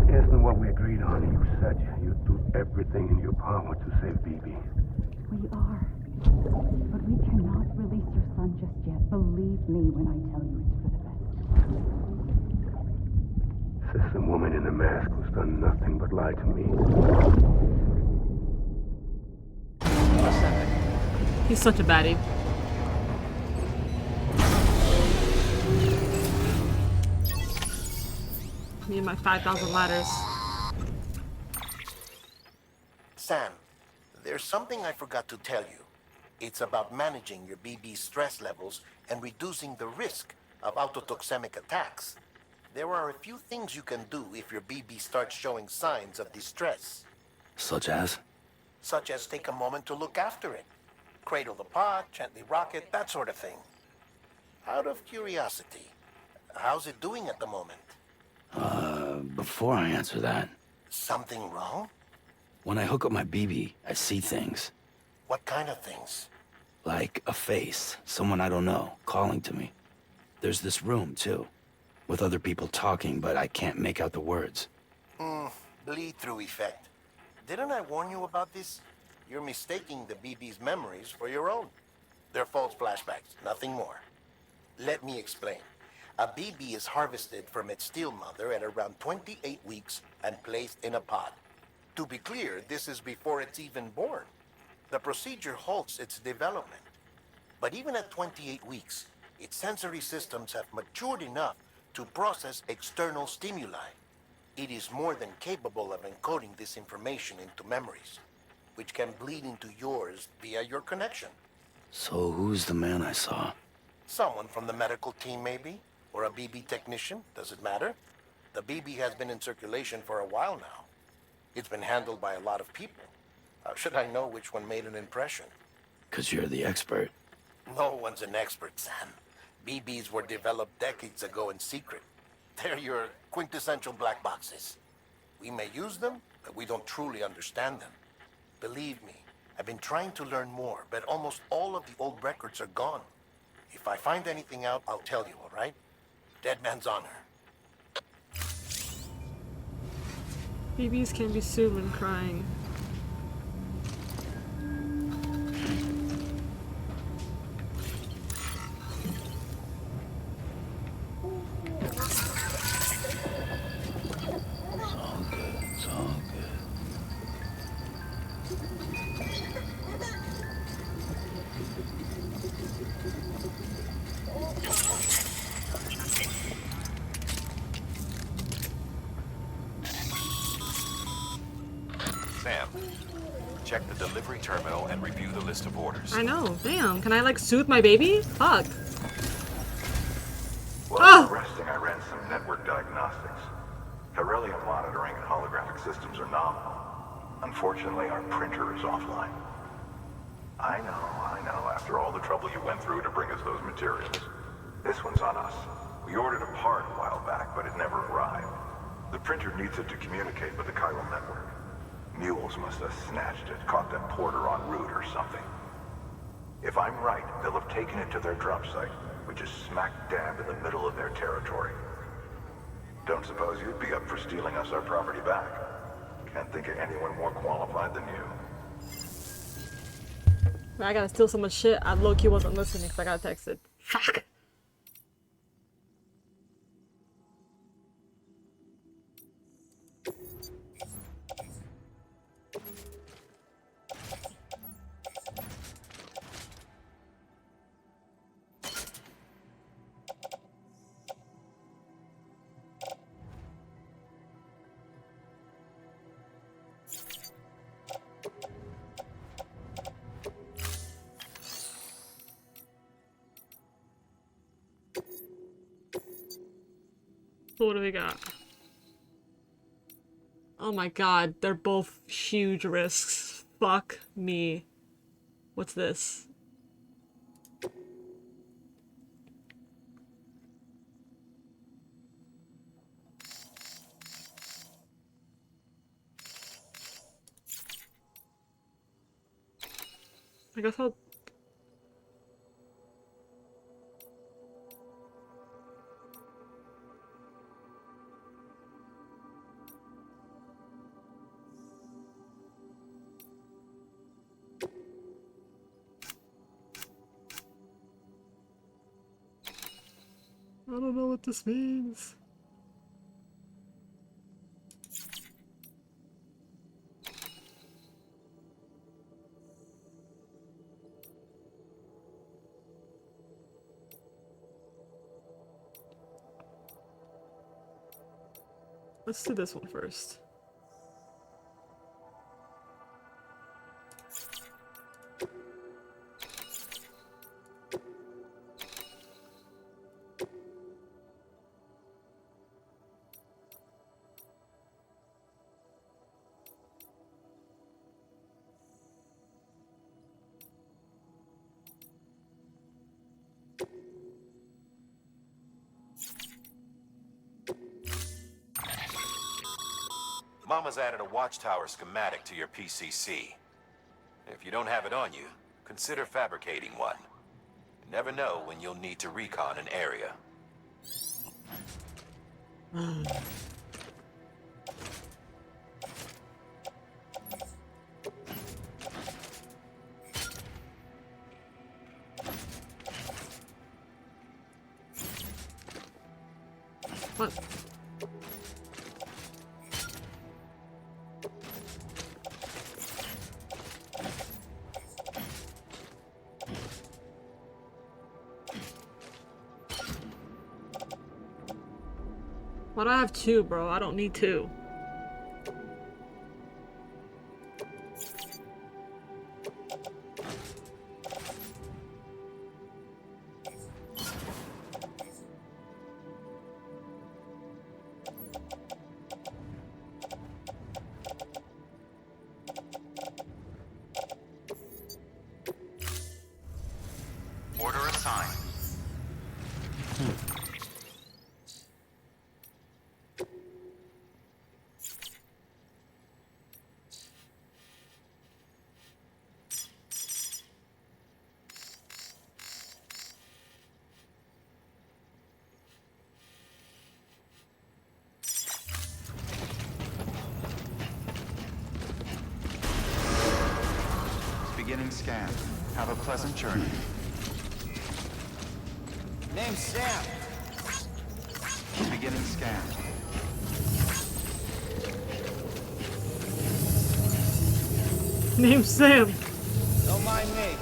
This isn't what we agreed on. You said you'd do everything in your power to save BB. We are. But we cannot release your son just yet. Believe me when I tell you it's for the best. This woman in the mask who's done nothing but lie to me. He's such a baddie. Me and my 5,000 ladders. Sam, there's something I forgot to tell you. It's about managing your BB stress levels and reducing the risk of autotoxemic attacks. There are a few things you can do if your BB starts showing signs of distress. Such as? Such as take a moment to look after it. Cradle the pod, gently rock it, that sort of thing. Out of curiosity, how's it doing at the moment? Before I answer that... Something wrong? When I hook up my BB, I see things. What kind of things? Like a face, someone I don't know, calling to me. There's this room, too, with other people talking, but I can't make out the words. Bleed-through effect. Didn't I warn you about this? You're mistaking the BB's memories for your own. They're false flashbacks, nothing more. Let me explain. A BB is harvested from its steel mother at around 28 weeks and placed in a pod. To be clear, this is before it's even born. The procedure halts its development. But even at 28 weeks, its sensory systems have matured enough to process external stimuli. It is more than capable of encoding this information into memories, which can bleed into yours via your connection. So who's the man I saw? Someone from the medical team, maybe? Or a BB technician? Does it matter? The BB has been in circulation for a while now. It's been handled by a lot of people. How should I know which one made an impression? 'Cause you're the expert. No one's an expert, Sam. BBs were developed decades ago in secret. They're your quintessential black boxes. We may use them, but we don't truly understand them. Believe me, I've been trying to learn more, but almost all of the old records are gone. If I find anything out, I'll tell you, all right? Dead man's honor. BBs can be sued when crying. It's all good. Sam, check the delivery terminal and review the list of orders. I know, damn. Can I like soothe my baby? Fuck. While resting, I ran some network diagnostics. Beryllium monitoring and holographic systems are nominal. Unfortunately, our printer is offline. I know. After all the trouble you went through to bring us those materials. This one's on us. We ordered a part a while back, but it never arrived. The printer needs it to communicate with the chiral network. Mules must have snatched it, caught that porter en route or something. If I'm right, they'll have taken it to their drop site, which is smack dab in the middle of their territory. Don't suppose you'd be up for stealing us our property back? Can't think of anyone more qualified than you. I gotta steal so much shit. I low-key wasn't listening because I got texted. Fuck. What do we got? Oh my god, they're both huge risks. Fuck me. What's this? I guess I'll... I don't know what this means. Let's do this one first. Mama's added a watchtower schematic to your PCC. If you don't have it on you, consider fabricating one. You never know when you'll need to recon an area. What? Why do I have two, bro? I don't need two. Order assigned. Beginning scan. Have a pleasant journey. Name's Sam. Beginning scan. Name's Sam. Don't mind me.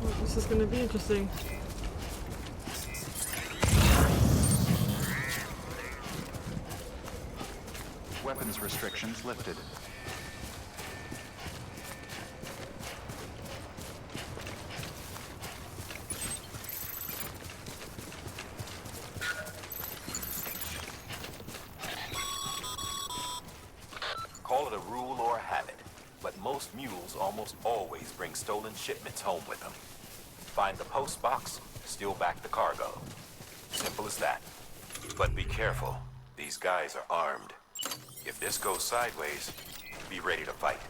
Oh, this is gonna be interesting. Weapons restrictions lifted. Call it a rule or a habit, but most mules almost always bring stolen shipments home with them. Find the post box, steal back the cargo. Simple as that. But be careful. These guys are armed. If this goes sideways, be ready to fight.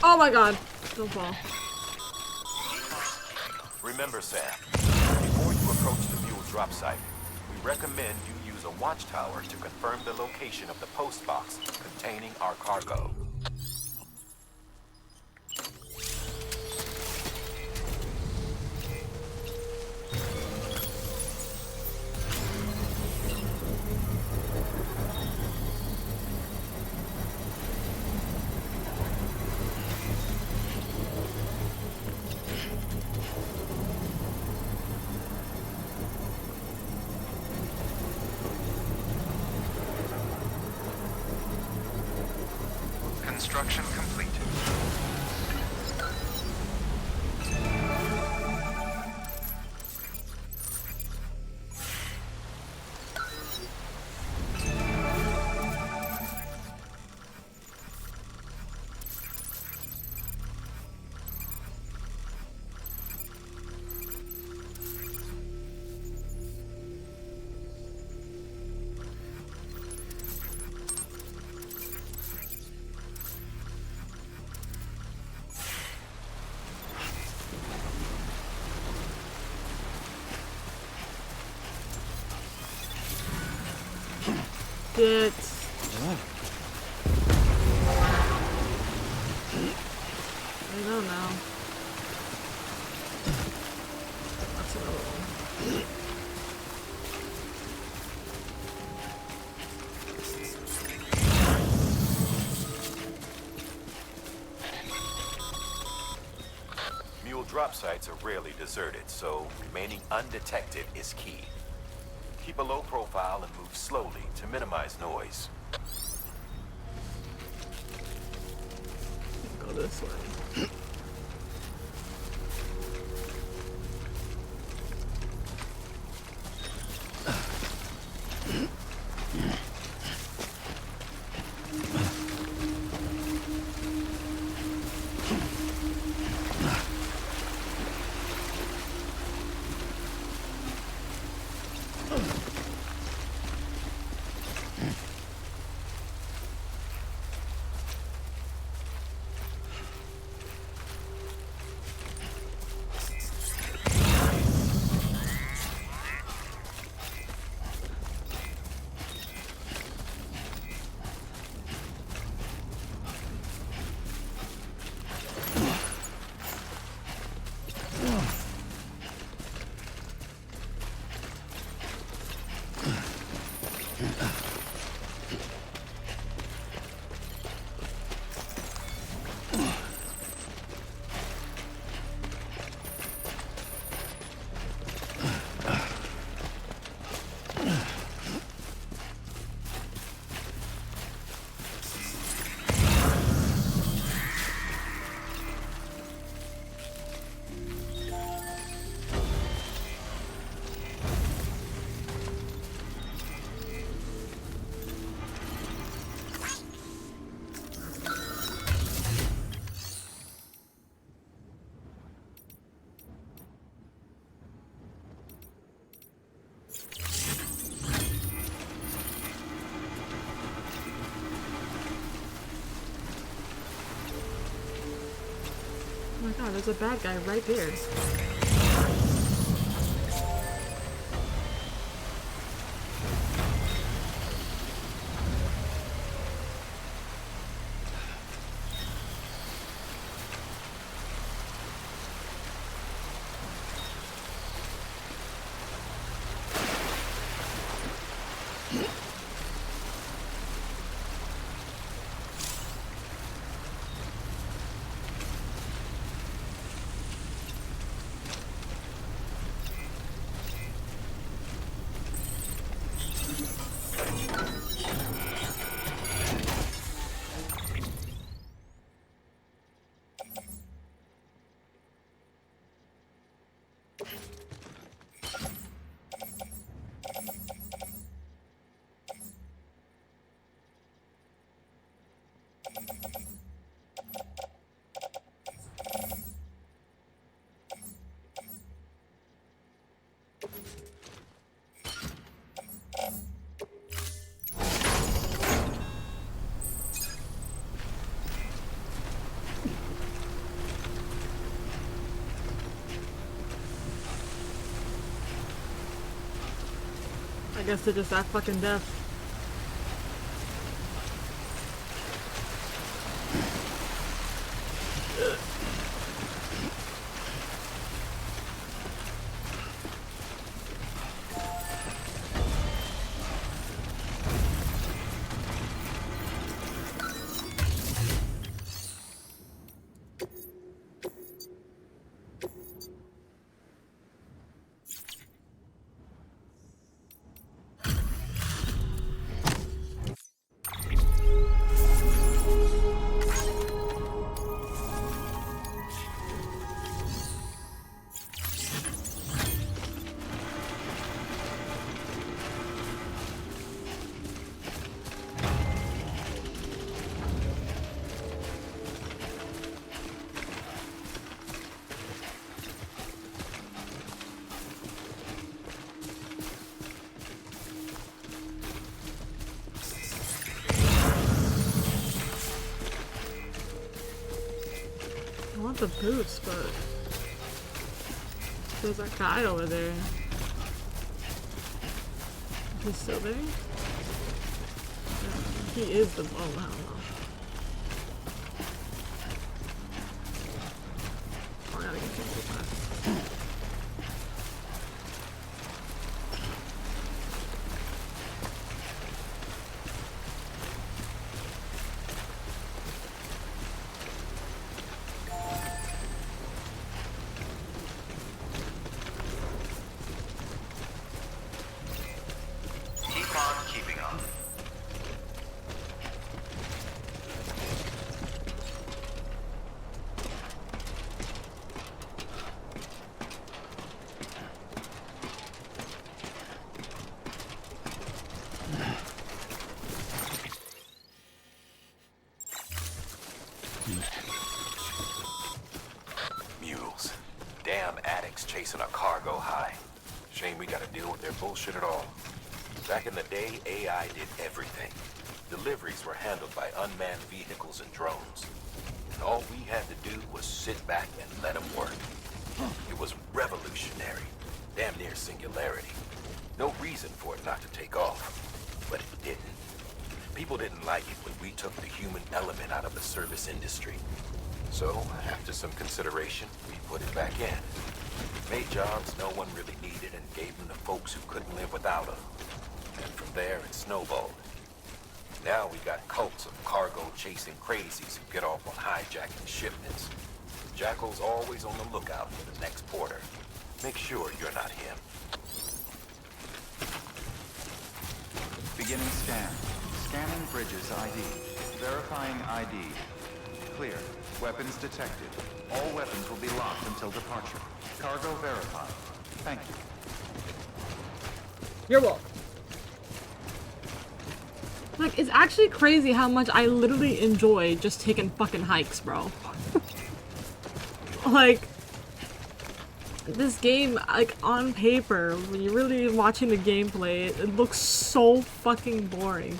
Oh my god! Don't fall. Remember, Sam, before you approach the mule drop site, we recommend you use a watchtower to confirm the location of the post box containing our cargo. Construction complete. Get. I don't know. That's another one. Mule drop sites are rarely deserted, so remaining undetected is key. Keep a low profile and move slowly to minimize noise. Go this way. Oh my god, there's a bad guy right there. I guess they're just that fucking deaf. I want the boots, but there's that guy over there. He's still there? He is the. Oh, I don't know. Oh, I gotta get some of that. Keep on keeping on. Mules. Damn addicts chasing a cargo high. Shame we gotta deal with their bullshit at all. Back in the day, AI did everything. Deliveries were handled by unmanned vehicles and drones. And all we had to do was sit back and let them work. It was revolutionary. Damn near singularity. No reason for it not to take off. But it didn't. People didn't like it when we took the human element out of the service industry. So, after some consideration, we put it back in. Made jobs no one really needed and gave them to folks who couldn't live without them. And from there, it snowballed. Now we got cults of cargo-chasing crazies who get off on hijacking shipments. Jackal's always on the lookout for the next porter. Make sure you're not him. Beginning scan. Scanning bridges ID. Verifying ID. Clear. Weapons detected. All weapons will be locked until departure. Cargo verified. Thank you. You're welcome. Like, it's actually crazy how much I literally enjoy just taking fucking hikes, bro. Like, this game, like, on paper, when you're really watching the gameplay, it looks so fucking boring.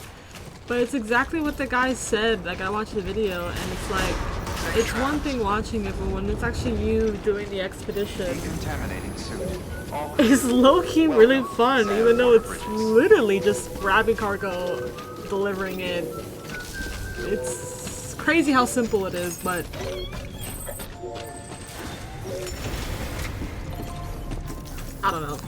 But it's exactly what the guy said. Like, I watched the video, and it's like, it's one thing watching it, but when it's actually you doing the expedition, it's low-key really fun, even though it's literally just grabbing cargo, delivering it. It's crazy how simple it is, but I don't know.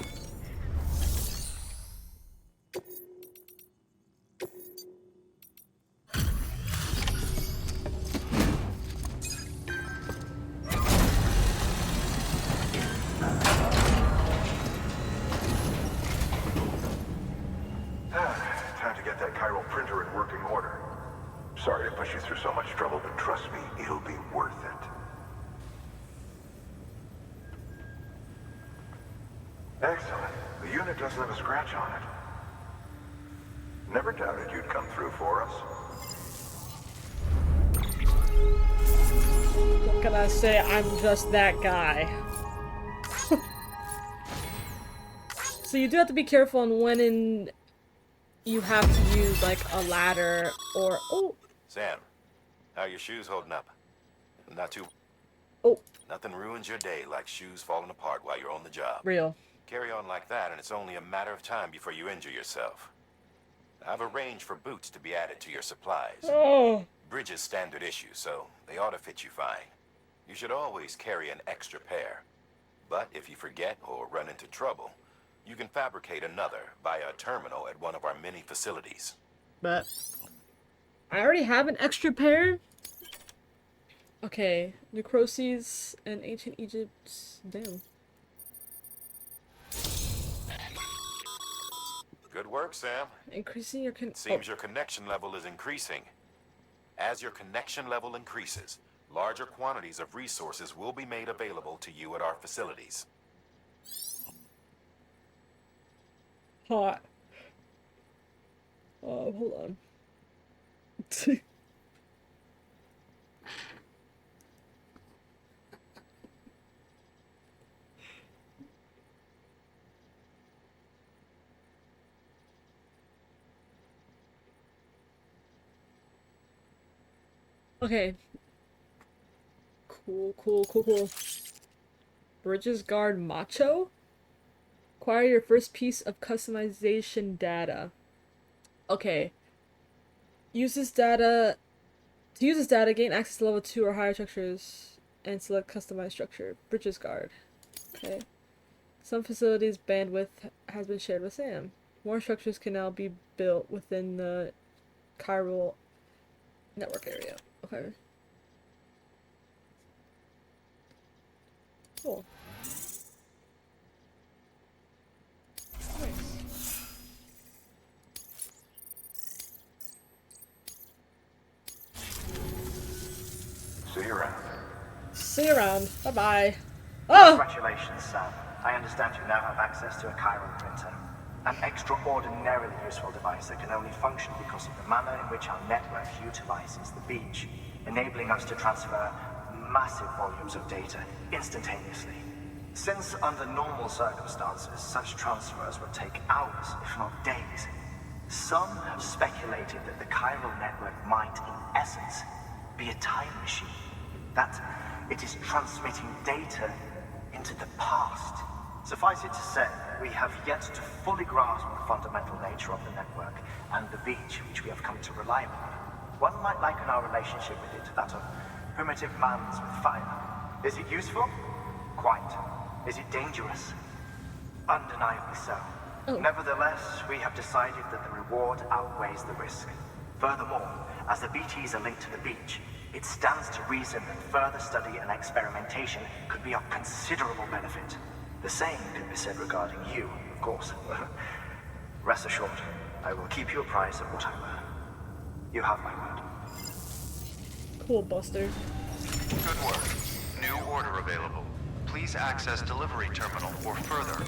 Time to get that chiral printer in working order. Sorry to push you through so much trouble, but trust me, it'll be worth it. Excellent. The unit doesn't have a scratch on it. Never doubted you'd come through for us. What can I say? I'm just that guy. So you do have to be careful on when you have to use like a ladder or Sam, how are your shoes holding up? Not too. Oh. Nothing ruins your day like shoes falling apart while you're on the job. Real. Carry on like that, and it's only a matter of time before you injure yourself. I've arranged for boots to be added to your supplies. Oh. Bridges standard issue, so they ought to fit you fine. You should always carry an extra pair. But if you forget or run into trouble, you can fabricate another via a terminal at one of our many facilities. But I already have an extra pair. Okay, necroses and ancient Egypt. Damn. Good work, Sam. Increasing your Seems your connection level is increasing. As your connection level increases, larger quantities of resources will be made available to you at our facilities. Hot. Oh, hold on. Okay. Cool. Bridges Guard Macho? Acquire your first piece of customization data. Okay. Use this data... To use this data, gain access to level 2 or higher structures and select customized structure. Bridges Guard. Okay. Some facilities' bandwidth has been shared with Sam. More structures can now be built within the chiral network area. Okay. Cool. Nice. See you around. See you around. Bye-bye. Oh! Congratulations, Sam. I understand you now have access to a chiral printer. An extraordinarily useful device that can only function because of the manner in which our network utilizes the beach, enabling us to transfer massive volumes of data instantaneously. Since under normal circumstances, such transfers would take hours, if not days, some have speculated that the chiral network might, in essence, be a time machine. That it is transmitting data into the past. Suffice it to say, we have yet to fully grasp the fundamental nature of the network and the beach which we have come to rely upon. One might liken our relationship with it to that of primitive man's with fire. Is it useful? Quite. Is it dangerous? Undeniably so. Nevertheless, we have decided that the reward outweighs the risk. Furthermore, as the BTs are linked to the beach, it stands to reason that further study and experimentation could be of considerable benefit. The same can be said regarding you, of course. Rest assured, I will keep you apprised of what I learn. You have my word. Cool, Buster. Good work. New order available. Please access delivery terminal for further.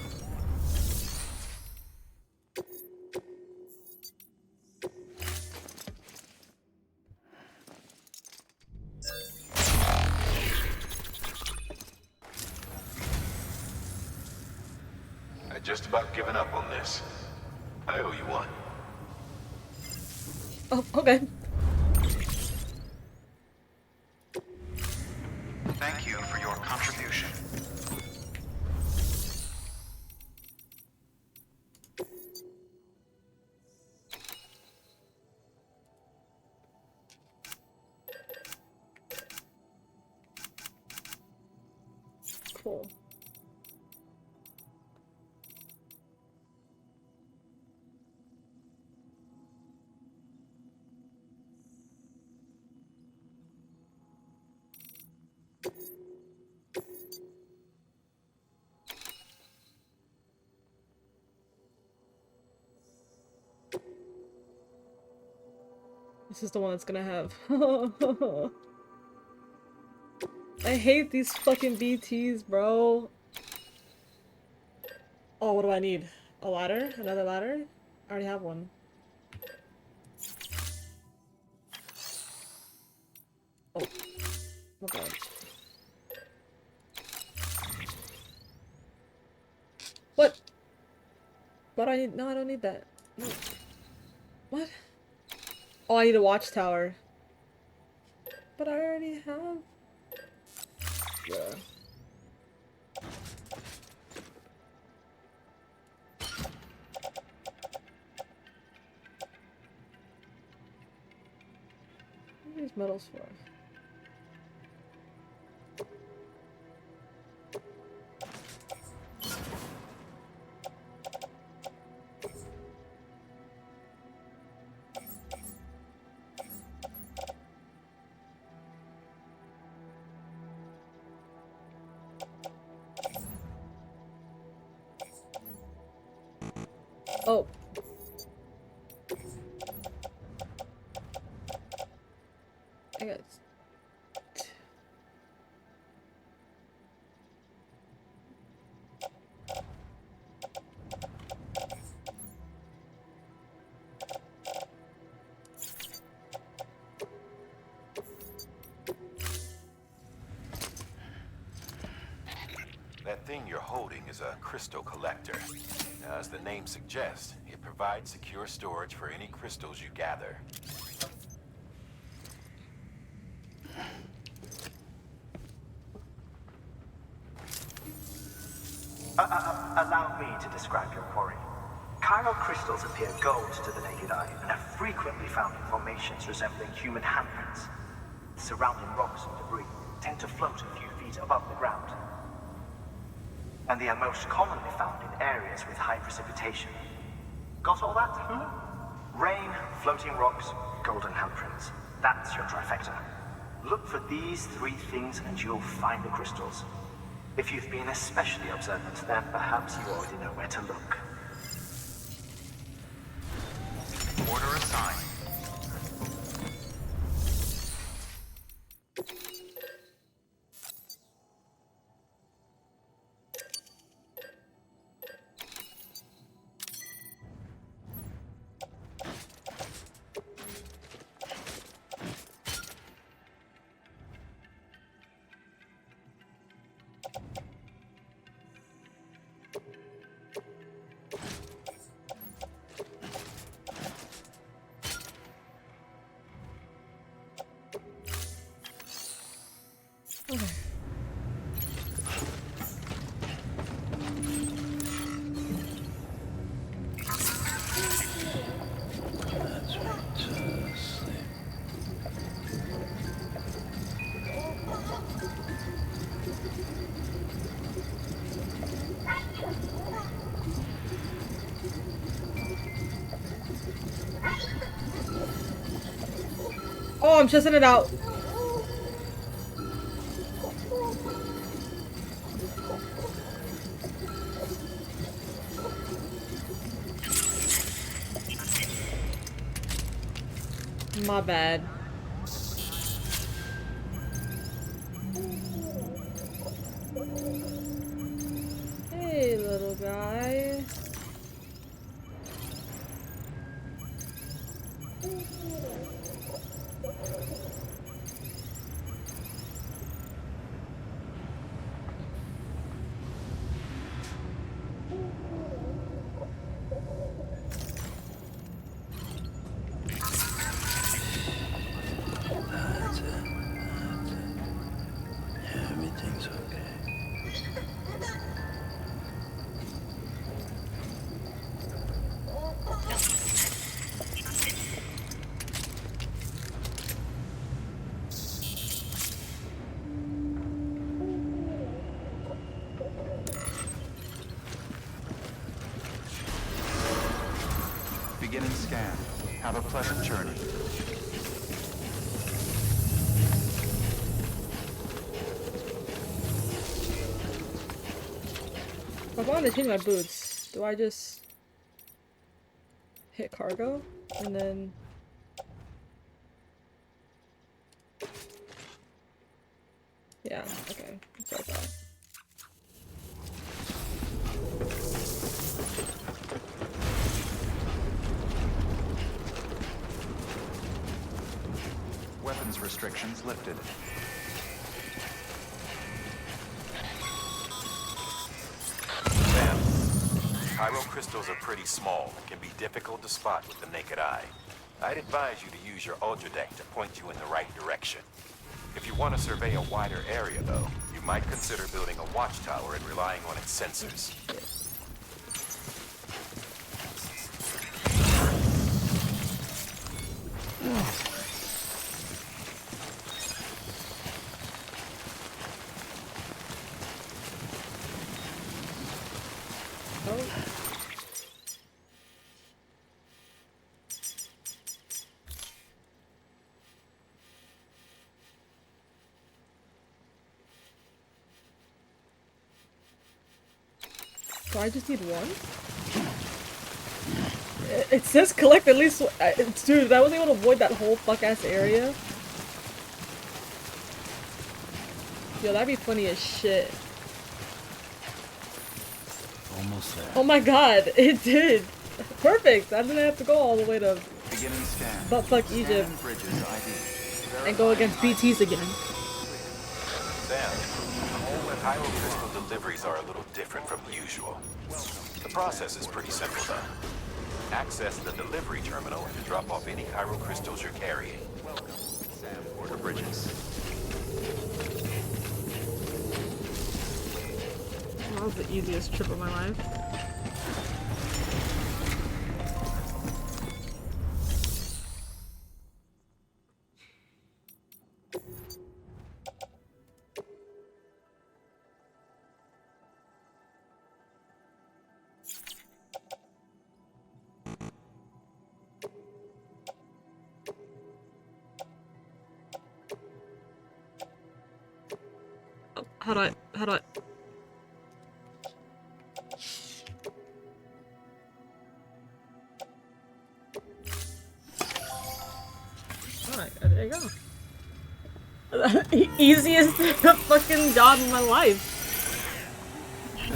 I'd just about given up on this. I owe you one. Oh, okay. Thank you for your contribution. Cool. This is the one that's gonna have. I hate these fucking BTs, bro. Oh, what do I need? A ladder? Another ladder? I already have one. Oh. Okay. What? What do I need? No, I don't need that. No. What? Oh, I need a watchtower. But I already have. Yeah. these metals for? Oh. I got That thing you're holding is a crystal collector. Now, as the name suggests, it provides secure storage for any crystals you gather. Allow me to describe your quarry. Chiral crystals appear gold to the naked eye and are frequently found in formations resembling human handprints. Surrounding rocks and debris tend to float a few feet above the ground. And they are most commonly found in areas with high precipitation. Got all that? Rain, floating rocks, golden handprints. That's your trifecta. Look for these three things and you'll find the crystals. If you've been especially observant, then perhaps you already know where to look. Order assigned. Oh, I'm chesting it out. My bad. Hey, little guy. Everything's okay. Beginning scan. Have a pleasant journey. If I want to change my boots, do I just hit cargo and then yeah, okay, that's what I thought. Weapons restrictions lifted. Chiral crystals are pretty small and can be difficult to spot with the naked eye. I'd advise you to use your ultradeck to point you in the right direction. If you want to survey a wider area, though, you might consider building a watchtower and relying on its sensors. Oh. Do I just need one? It says collect at least. Dude, I was able to avoid that whole fuck ass area. Yo, that'd be funny as shit. Almost there. Oh my god, it did. Perfect. I didn't have to go all the way to buttfuck Egypt and go against BTs again. Sam, all the crystal deliveries are a little different from usual. The process is pretty simple though. Access the delivery terminal to drop off any crystals you're carrying. Sam, order bridges. That was the easiest trip of my life. How do I? Alright, there you go. Easiest fucking job of my life.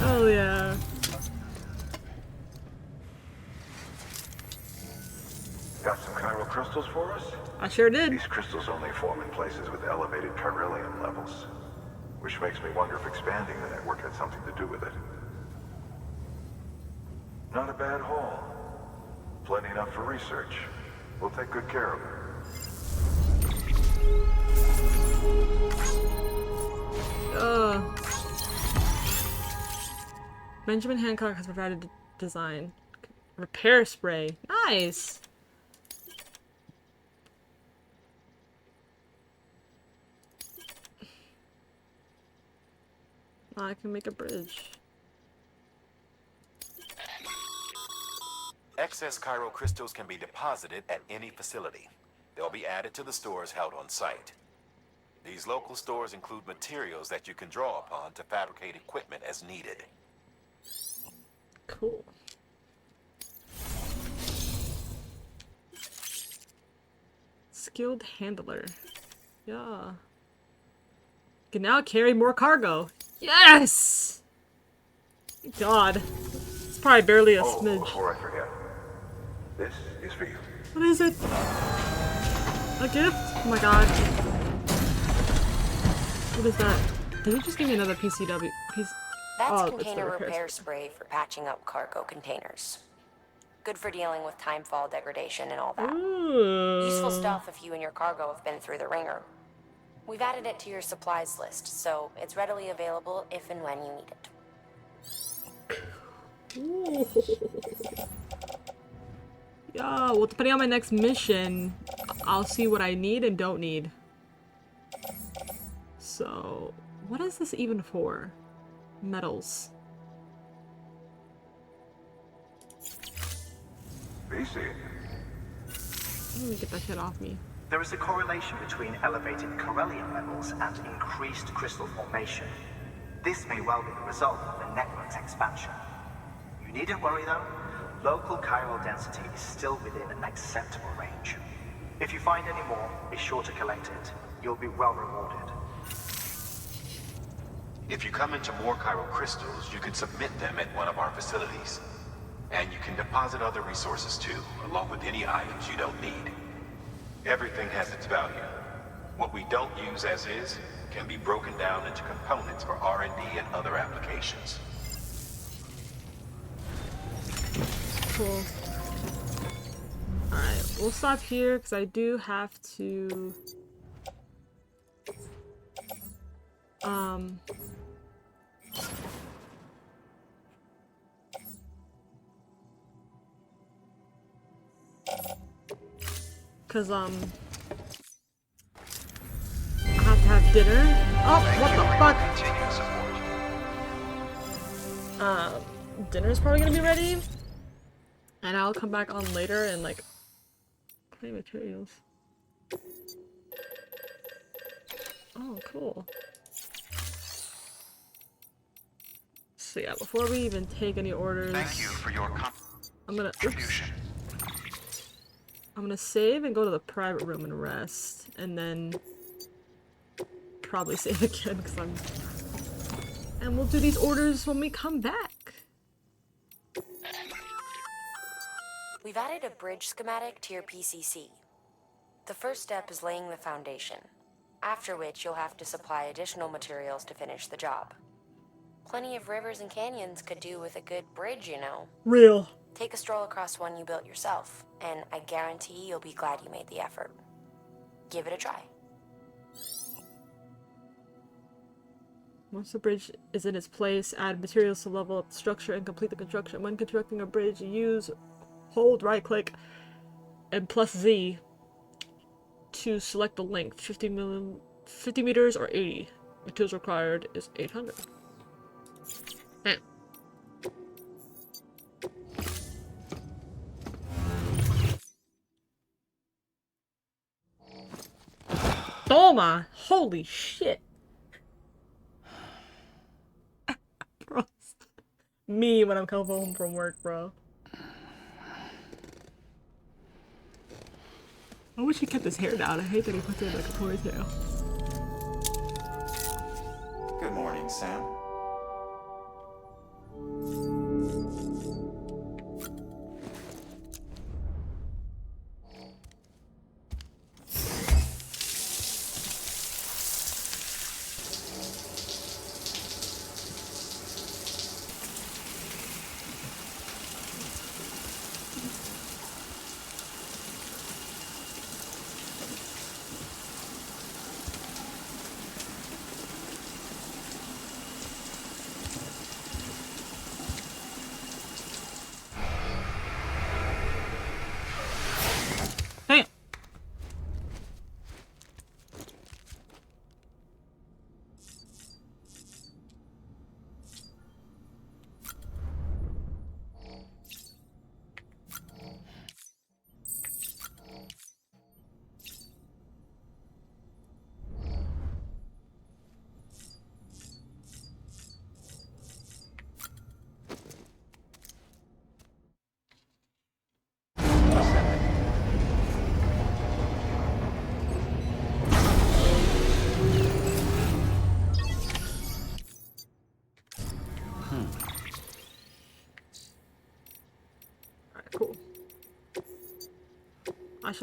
Oh yeah. Got some chiral crystals for us? I sure did. These crystals only form in places with elevated chiralium levels. Which makes me wonder if expanding the network had something to do with it. Not a bad haul. Plenty enough for research. We'll take good care of it. Benjamin Hancock has provided design. Repair spray. Nice! I can make a bridge. Excess chiral crystals can be deposited at any facility. They'll be added to the stores held on site. These local stores include materials that you can draw upon to fabricate equipment as needed. Cool. Skilled handler. Yeah. Can now carry more cargo. Yes! God. It's probably barely a smidge. Before I forget. This is for you. What is it? A gift? Oh my god. What is that? Did you just give me another PCW? That's container repair spray for patching up cargo containers. Good for dealing with timefall degradation and all that. Ooh. Useful stuff if you and your cargo have been through the ringer. We've added it to your supplies list, so it's readily available if and when you need it. Ooh. Yeah, well, depending on my next mission, I'll see what I need and don't need. So, what is this even for? Metals. Easy. Let me get that shit off me. There is a correlation between elevated chiralium levels and increased crystal formation. This may well be the result of the network's expansion. You needn't worry though. Local chiral density is still within an acceptable range. If you find any more, be sure to collect it. You'll be well rewarded. If you come into more chiral crystals, you can submit them at one of our facilities. And you can deposit other resources too, along with any items you don't need. Everything has its value. What we don't use as is can be broken down into components for R&D and other applications. Cool. Alright, we'll stop here because I do have to because I have to have dinner. Oh, what the fuck? dinner's probably gonna be ready. And I'll come back on later and like claim materials. Oh, cool. So yeah, before we even take any orders, Thank you for your contribution. I'm gonna save and go to the private room and rest, and then probably save again because and we'll do these orders when we come back. We've added a bridge schematic to your PCC. The first step is laying the foundation, after which you'll have to supply additional materials to finish the job. Plenty of rivers and canyons could do with a good bridge, you know. Real. Take a stroll across one you built yourself, and I guarantee you'll be glad you made the effort. Give it a try. Once the bridge is in its place, add materials to level up the structure and complete the construction. When constructing a bridge, hold right click and plus Z to select the length, 50 meters or 80. Materials required is 800. Toma! Holy shit! Bro. Me when I'm coming home from work, bro. I wish he kept his hair down. I hate that he puts it in like a ponytail. Good morning, Sam.